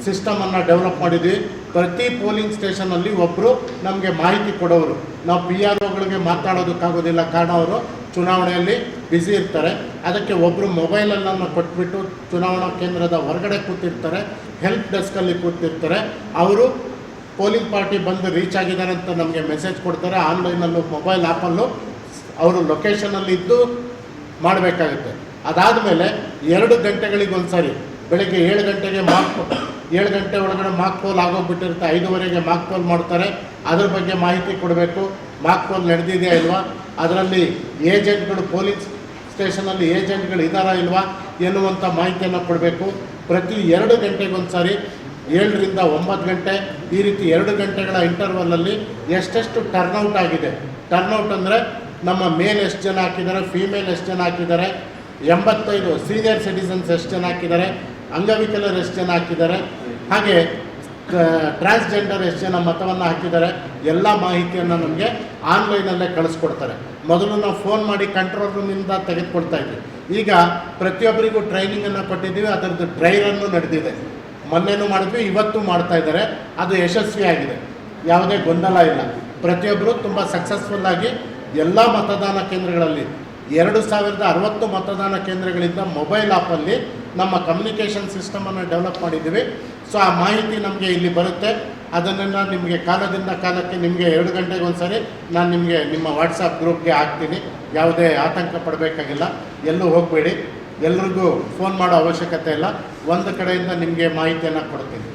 ಸಿಸ್ಟಮನ್ನು ಡೆವಲಪ್ ಮಾಡಿದ್ವಿ. ಪ್ರತಿ ಪೋಲಿಂಗ್ ಸ್ಟೇಷನಲ್ಲಿ ಒಬ್ಬರು ನಮಗೆ ಮಾಹಿತಿ ಕೊಡೋರು. ನಾವು PROಗಳಿಗೆ ಮಾತಾಡೋದಕ್ಕಾಗೋದಿಲ್ಲ, ಕಾರಣ ಅವರು ಚುನಾವಣೆಯಲ್ಲಿ ಬ್ಯುಸಿ ಇರ್ತಾರೆ. ಅದಕ್ಕೆ ಒಬ್ಬರು ಮೊಬೈಲನ್ನು ಕೊಟ್ಬಿಟ್ಟು ಚುನಾವಣಾ ಕೇಂದ್ರದ ಹೊರಗಡೆ ಕೂತಿರ್ತಾರೆ, ಹೆಲ್ಪ್ ಡೆಸ್ಕಲ್ಲಿ ಕೂತಿರ್ತಾರೆ. ಅವರು ಪೋಲಿಂಗ್ ಪಾರ್ಟಿ ಬಂದು ರೀಚ್ ಆಗಿದ್ದಾರೆ ಅಂತ ನಮಗೆ ಮೆಸೇಜ್ ಕೊಡ್ತಾರೆ. ಆನ್ಲೈನಲ್ಲೂ ಮೊಬೈಲ್ ಆ್ಯಪಲ್ಲೂ ಅವರು ಲೊಕೇಶನಲ್ಲಿ ಇದ್ದು ಮಾಡಬೇಕಾಗುತ್ತೆ. ಅದಾದಮೇಲೆ 2 ಗಂಟೆಗಳಿಗೊಂದು ಸಾರಿ ಬೆಳಗ್ಗೆ 7 ಗಂಟೆಗೆ 7 ಗಂಟೆ ಒಳಗಡೆ ಮಾಕ್ ಪೋಲ್ ಆಗೋಗ್ಬಿಟ್ಟಿರುತ್ತೆ. 5:30ಗೆ ಮಾಕ್ ಪೋಲ್ ಮಾಡ್ತಾರೆ. ಅದ್ರ ಬಗ್ಗೆ ಮಾಹಿತಿ ಕೊಡಬೇಕು. ಮಾಕ್ ಪೋಲ್ ನಡೆದಿದೆಯಾ ಇಲ್ವಾ, ಅದರಲ್ಲಿ ಏಜೆಂಟ್ಗಳು ಪೋಲಿಂಗ್ ಸ್ಟೇಷನಲ್ಲಿ ಏಜೆಂಟ್ಗಳು ಇದ್ದಾರಾ ಇಲ್ವಾ ಎನ್ನುವಂಥ ಮಾಹಿತಿಯನ್ನು ಕೊಡಬೇಕು. ಪ್ರತಿ 2 ಗಂಟೆಗೊಂದು ಸಾರಿ 7 ರಿಂದ 9 ಗಂಟೆ ಈ ರೀತಿ 2 ಗಂಟೆಗಳ ಇಂಟರ್ವಲಲ್ಲಿ ಎಷ್ಟೆಷ್ಟು ಟರ್ನೌಟ್ ಆಗಿದೆ. ಟರ್ನೌಟ್ ಅಂದರೆ ನಮ್ಮ ಮೇಲ್ ಎಷ್ಟು ಜನ ಹಾಕಿದ್ದಾರೆ, ಫೀಮೇಲ್ ಎಷ್ಟು ಜನ ಹಾಕಿದ್ದಾರೆ, 85 ಸೀನಿಯರ್ ಸಿಟಿಸನ್ಸ್ ಎಷ್ಟು ಜನ ಹಾಕಿದ್ದಾರೆ, ಅಂಗವಿಕಲರು ಎಷ್ಟು ಜನ ಹಾಕಿದ್ದಾರೆ, ಹಾಗೆ ಟ್ರಾನ್ಸ್ಜೆಂಡರ್ ಎಷ್ಟು ಜನ ಮತವನ್ನು ಹಾಕಿದ್ದಾರೆ, ಎಲ್ಲ ಮಾಹಿತಿಯನ್ನು ನಮಗೆ ಆನ್ಲೈನಲ್ಲೇ ಕಳಿಸ್ಕೊಡ್ತಾರೆ. ಮೊದಲು ನಾವು ಫೋನ್ ಮಾಡಿ ಕಂಟ್ರೋಲ್ ರೂಮಿಂದ ತೆಗೆದುಕೊಳ್ತಾ ಇದ್ವಿ. ಈಗ ಪ್ರತಿಯೊಬ್ಬರಿಗೂ ಟ್ರೈನಿಂಗನ್ನು ಕೊಟ್ಟಿದ್ದೀವಿ. ಅದರದ್ದು ಡ್ರೈ ರನ್ನು ನಡೆದಿದೆ. ಮೊನ್ನೆನೂ ಮಾಡಿದ್ವಿ, ಇವತ್ತು ಮಾಡ್ತಾ ಇದ್ದಾರೆ. ಅದು ಯಶಸ್ವಿಯಾಗಿದೆ, ಯಾವುದೇ ಗೊಂದಲ ಇಲ್ಲ. ಪ್ರತಿಯೊಬ್ಬರು ತುಂಬ ಸಕ್ಸಸ್ಫುಲ್ಲಾಗಿ ಎಲ್ಲ ಮತದಾನ ಕೇಂದ್ರಗಳಲ್ಲಿ 2060 ಮತದಾನ ಕೇಂದ್ರಗಳಿಂದ ಮೊಬೈಲ್ ಆ್ಯಪಲ್ಲಿ ನಮ್ಮ ಕಮ್ಯುನಿಕೇಷನ್ ಸಿಸ್ಟಮನ್ನು ಡೆವಲಪ್ ಮಾಡಿದ್ದೀವಿ. ಸೊ ಆ ಮಾಹಿತಿ ನಮಗೆ ಇಲ್ಲಿ ಬರುತ್ತೆ. ಅದನ್ನು ನಿಮಗೆ ಕಾಲದಿಂದ ಕಾಲಕ್ಕೆ ನಿಮಗೆ 2 ಗಂಟೆಗೆ ಒಂದು ಸರಿ ನಾನು ನಿಮಗೆ ನಿಮ್ಮ ವಾಟ್ಸಪ್ ಗ್ರೂಪ್ಗೆ ಹಾಕ್ತೀನಿ. ಯಾವುದೇ ಆತಂಕ ಪಡಬೇಕಾಗಿಲ್ಲ, ಎಲ್ಲೂ ಹೋಗಬೇಡಿ, ಎಲ್ರಿಗೂ ಫೋನ್ ಮಾಡೋ ಅವಶ್ಯಕತೆ ಇಲ್ಲ. ಒಂದು ಕಡೆಯಿಂದ ನಿಮಗೆ ಮಾಹಿತಿಯನ್ನು ಕೊಡ್ತೀನಿ.